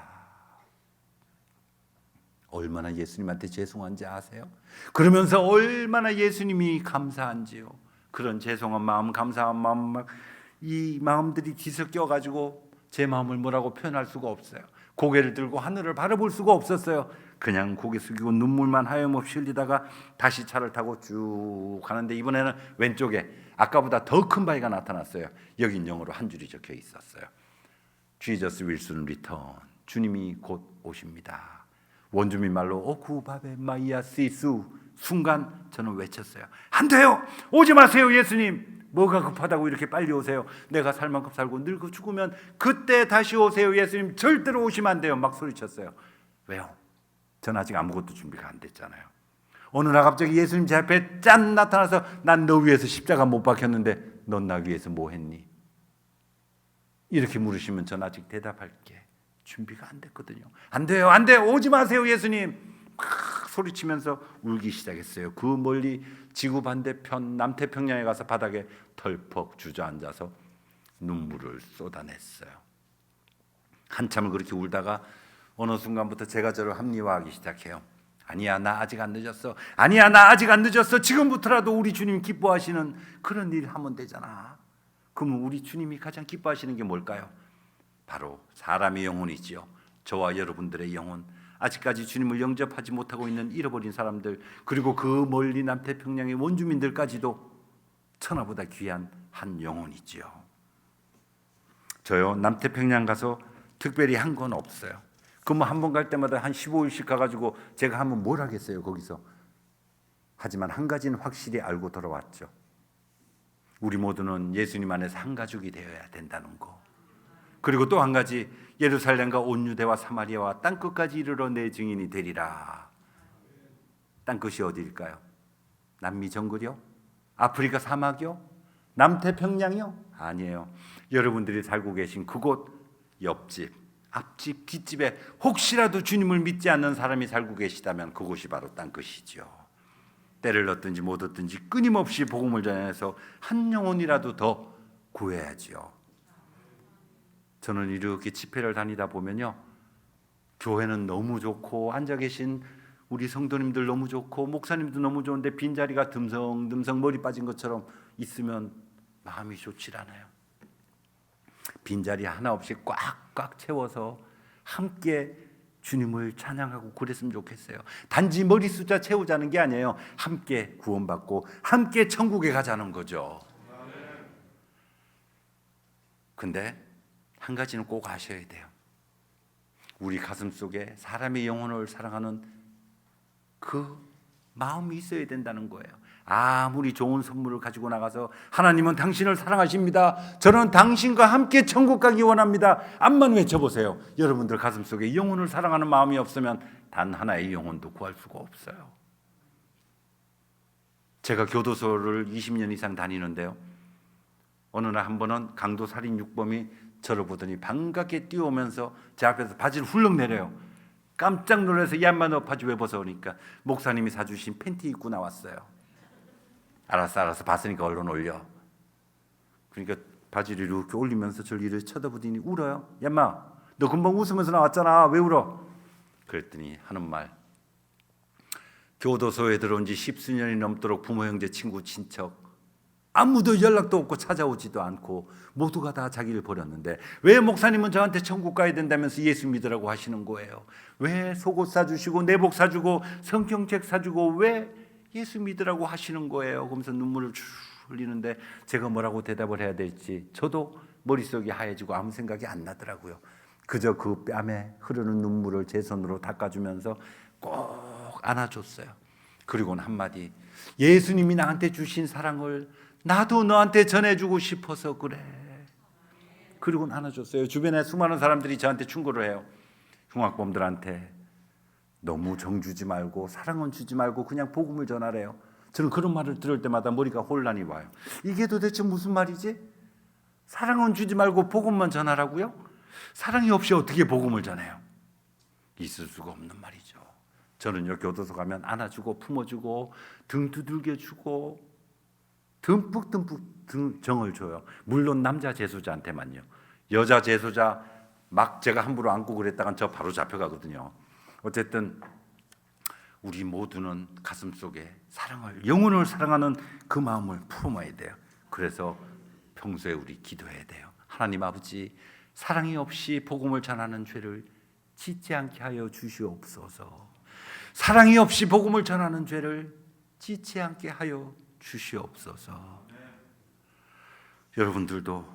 얼마나 예수님한테 죄송한지 아세요? 그러면서 얼마나 예수님이 감사한지요. 그런 죄송한 마음, 감사한 마음, 이 마음들이 뒤섞여 가지고 제 마음을 뭐라고 표현할 수가 없어요. 고개를 들고 하늘을 바라볼 수가 없었어요. 그냥 고개 숙이고 눈물만 하염없이 흘리다가 다시 차를 타고 쭉 가는데 이번에는 왼쪽에 아까보다 더 큰 바위가 나타났어요. 여긴 영어로 한 줄이 적혀 있었어요. Jesus will soon return. 주님이 곧 오십니다. 원주민 말로 오쿠바베 마이야 시수. 순간 저는 외쳤어요. 안 돼요. 오지 마세요, 예수님. 뭐가 급하다고 이렇게 빨리 오세요. 내가 살 만큼 살고 늙어 죽으면 그때 다시 오세요, 예수님. 절대로 오시면 안 돼요. 막 소리쳤어요. 왜요? 전 아직 아무것도 준비가 안 됐잖아요. 어느 날 갑자기 예수님 제 앞에 짠 나타나서 난 너 위해서 십자가 못 박혔는데 넌 나 위해서 뭐 했니? 이렇게 물으시면 전 아직 대답할 게 준비가 안 됐거든요. 안 돼요, 안 돼요, 오지 마세요, 예수님. 막 소리치면서 울기 시작했어요. 그 멀리 지구 반대편 남태평양에 가서 바닥에 덜컥 주저앉아서 눈물을 쏟아냈어요. 한참을 그렇게 울다가 어느 순간부터 제가 저를 합리화하기 시작해요. 아니야, 나 아직 안 늦었어. 아니야, 나 아직 안 늦었어. 지금부터라도 우리 주님 기뻐하시는 그런 일 하면 되잖아. 그러면 우리 주님이 가장 기뻐하시는 게 뭘까요? 바로 사람의 영혼이지요. 저와 여러분들의 영혼, 아직까지 주님을 영접하지 못하고 있는 잃어버린 사람들, 그리고 그 멀리 남태평양의 원주민들까지도 천하보다 귀한 한 영혼이지요. 저요, 남태평양 가서 특별히 한 건 없어요. 그럼 한 번 갈 때마다 한 15일씩 가가지고 제가 하면 뭘 하겠어요, 거기서. 하지만 한 가지는 확실히 알고 돌아왔죠. 우리 모두는 예수님 안에서 한 가족이 되어야 된다는 거. 그리고 또 한 가지, 예루살렘과 온 유대와 사마리아와 땅끝까지 이르러 내 증인이 되리라. 땅끝이 어디일까요? 남미 정글이요? 아프리카 사막이요? 남태평양이요? 아니에요. 여러분들이 살고 계신 그곳 옆집, 앞집, 뒷집에 혹시라도 주님을 믿지 않는 사람이 살고 계시다면 그곳이 바로 땅끝이죠. 때를 얻든지 못 얻든지 끊임없이 복음을 전해서 한 영혼이라도 더 구해야지요. 저는 이렇게 집회를 다니다 보면요, 교회는 너무 좋고 앉아 계신 우리 성도님들 너무 좋고 목사님도 너무 좋은데 빈자리가 듬성듬성 머리 빠진 것처럼 있으면 마음이 좋질 않아요. 빈자리 하나 없이 꽉꽉 채워서 함께 주님을 찬양하고 그랬으면 좋겠어요. 단지 머리 숫자 채우자는 게 아니에요. 함께 구원받고 함께 천국에 가자는 거죠. 근데 한 가지는 꼭 아셔야 돼요. 우리 가슴 속에 사람의 영혼을 사랑하는 그 마음이 있어야 된다는 거예요. 아무리 좋은 선물을 가지고 나가서 하나님은 당신을 사랑하십니다, 저는 당신과 함께 천국 가기 원합니다, 암만 외쳐보세요. 여러분들 가슴 속에 영혼을 사랑하는 마음이 없으면 단 하나의 영혼도 구할 수가 없어요. 제가 교도소를 20년 이상 다니는데요, 어느 날 한 번은 강도 살인 육범이 저를 보더니 반갑게 뛰어오면서 제 앞에서 바지를 훌렁 내려요. 깜짝 놀라서 얀만 바지 왜 벗어오니까 목사님이 사주신 팬티 입고 나왔어요. 알았어 봤으니까 얼른 올려. 그러니까 바지를 이렇게 올리면서 저를 이렇게 쳐다보더니 울어요. 얀마, 너 금방 웃으면서 나왔잖아, 왜 울어? 그랬더니 하는 말, 교도소에 들어온 지 10수년이 넘도록 부모, 형제, 친구, 친척 아무도 연락도 없고 찾아오지도 않고 모두가 다 자기를 버렸는데 왜 목사님은 저한테 천국 가야 된다면서 예수 믿으라고 하시는 거예요? 왜 속옷 사주시고 내복 사주고 성경책 사주고 왜 예수 믿으라고 하시는 거예요? 그러면서 눈물을 쭉 흘리는데 제가 뭐라고 대답을 해야 될지 저도 머릿속이 하얘지고 아무 생각이 안 나더라고요. 그저 그 뺨에 흐르는 눈물을 제 손으로 닦아주면서 꼭 안아줬어요. 그리고는 한마디, 예수님이 나한테 주신 사랑을 나도 너한테 전해주고 싶어서 그래. 그리고는 안아줬어요. 주변에 수많은 사람들이 저한테 충고를 해요. 흉악범들한테 너무 정 주지 말고 사랑은 주지 말고 그냥 복음을 전하래요. 저는 그런 말을 들을 때마다 머리가 혼란이 와요. 이게 도대체 무슨 말이지? 사랑은 주지 말고 복음만 전하라고요? 사랑이 없이 어떻게 복음을 전해요? 있을 수가 없는 말이죠. 저는요, 교도소 가면 안아주고 품어주고 등 두들겨주고 듬뿍 정을 줘요. 물론 남자 재소자한테만요. 여자 재소자 막 제가 함부로 안고 그랬다간 저 바로 잡혀가거든요. 어쨌든 우리 모두는 가슴속에 사랑을, 영혼을 사랑하는 그 마음을 품어야 돼요. 그래서 평소에 우리 기도해야 돼요. 하나님 아버지, 사랑이 없이 복음을 전하는 죄를 짓지 않게 하여 주시옵소서. 사랑이 없이 복음을 전하는 죄를 짓지 않게 하여 주시옵소서. 여러분들도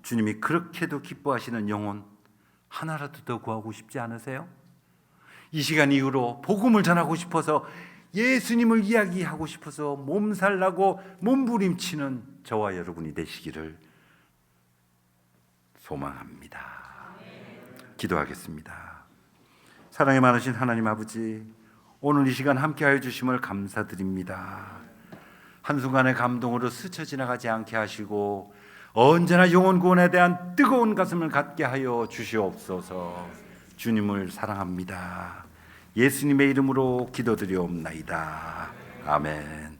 주님이 그렇게도 기뻐하시는 영혼 하나라도 더 구하고 싶지 않으세요? 이 시간 이후로 복음을 전하고 싶어서, 예수님을 이야기하고 싶어서 몸살나고 몸부림치는 저와 여러분이 되시기를 소망합니다. 기도하겠습니다. 사랑이 많으신 하나님 아버지, 오늘 이 시간 함께하여 주심을 감사드립니다. 한순간의 감동으로 스쳐 지나가지 않게 하시고 언제나 영혼 구원에 대한 뜨거운 가슴을 갖게 하여 주시옵소서. 주님을 사랑합니다. 예수님의 이름으로 기도드리옵나이다. 아멘.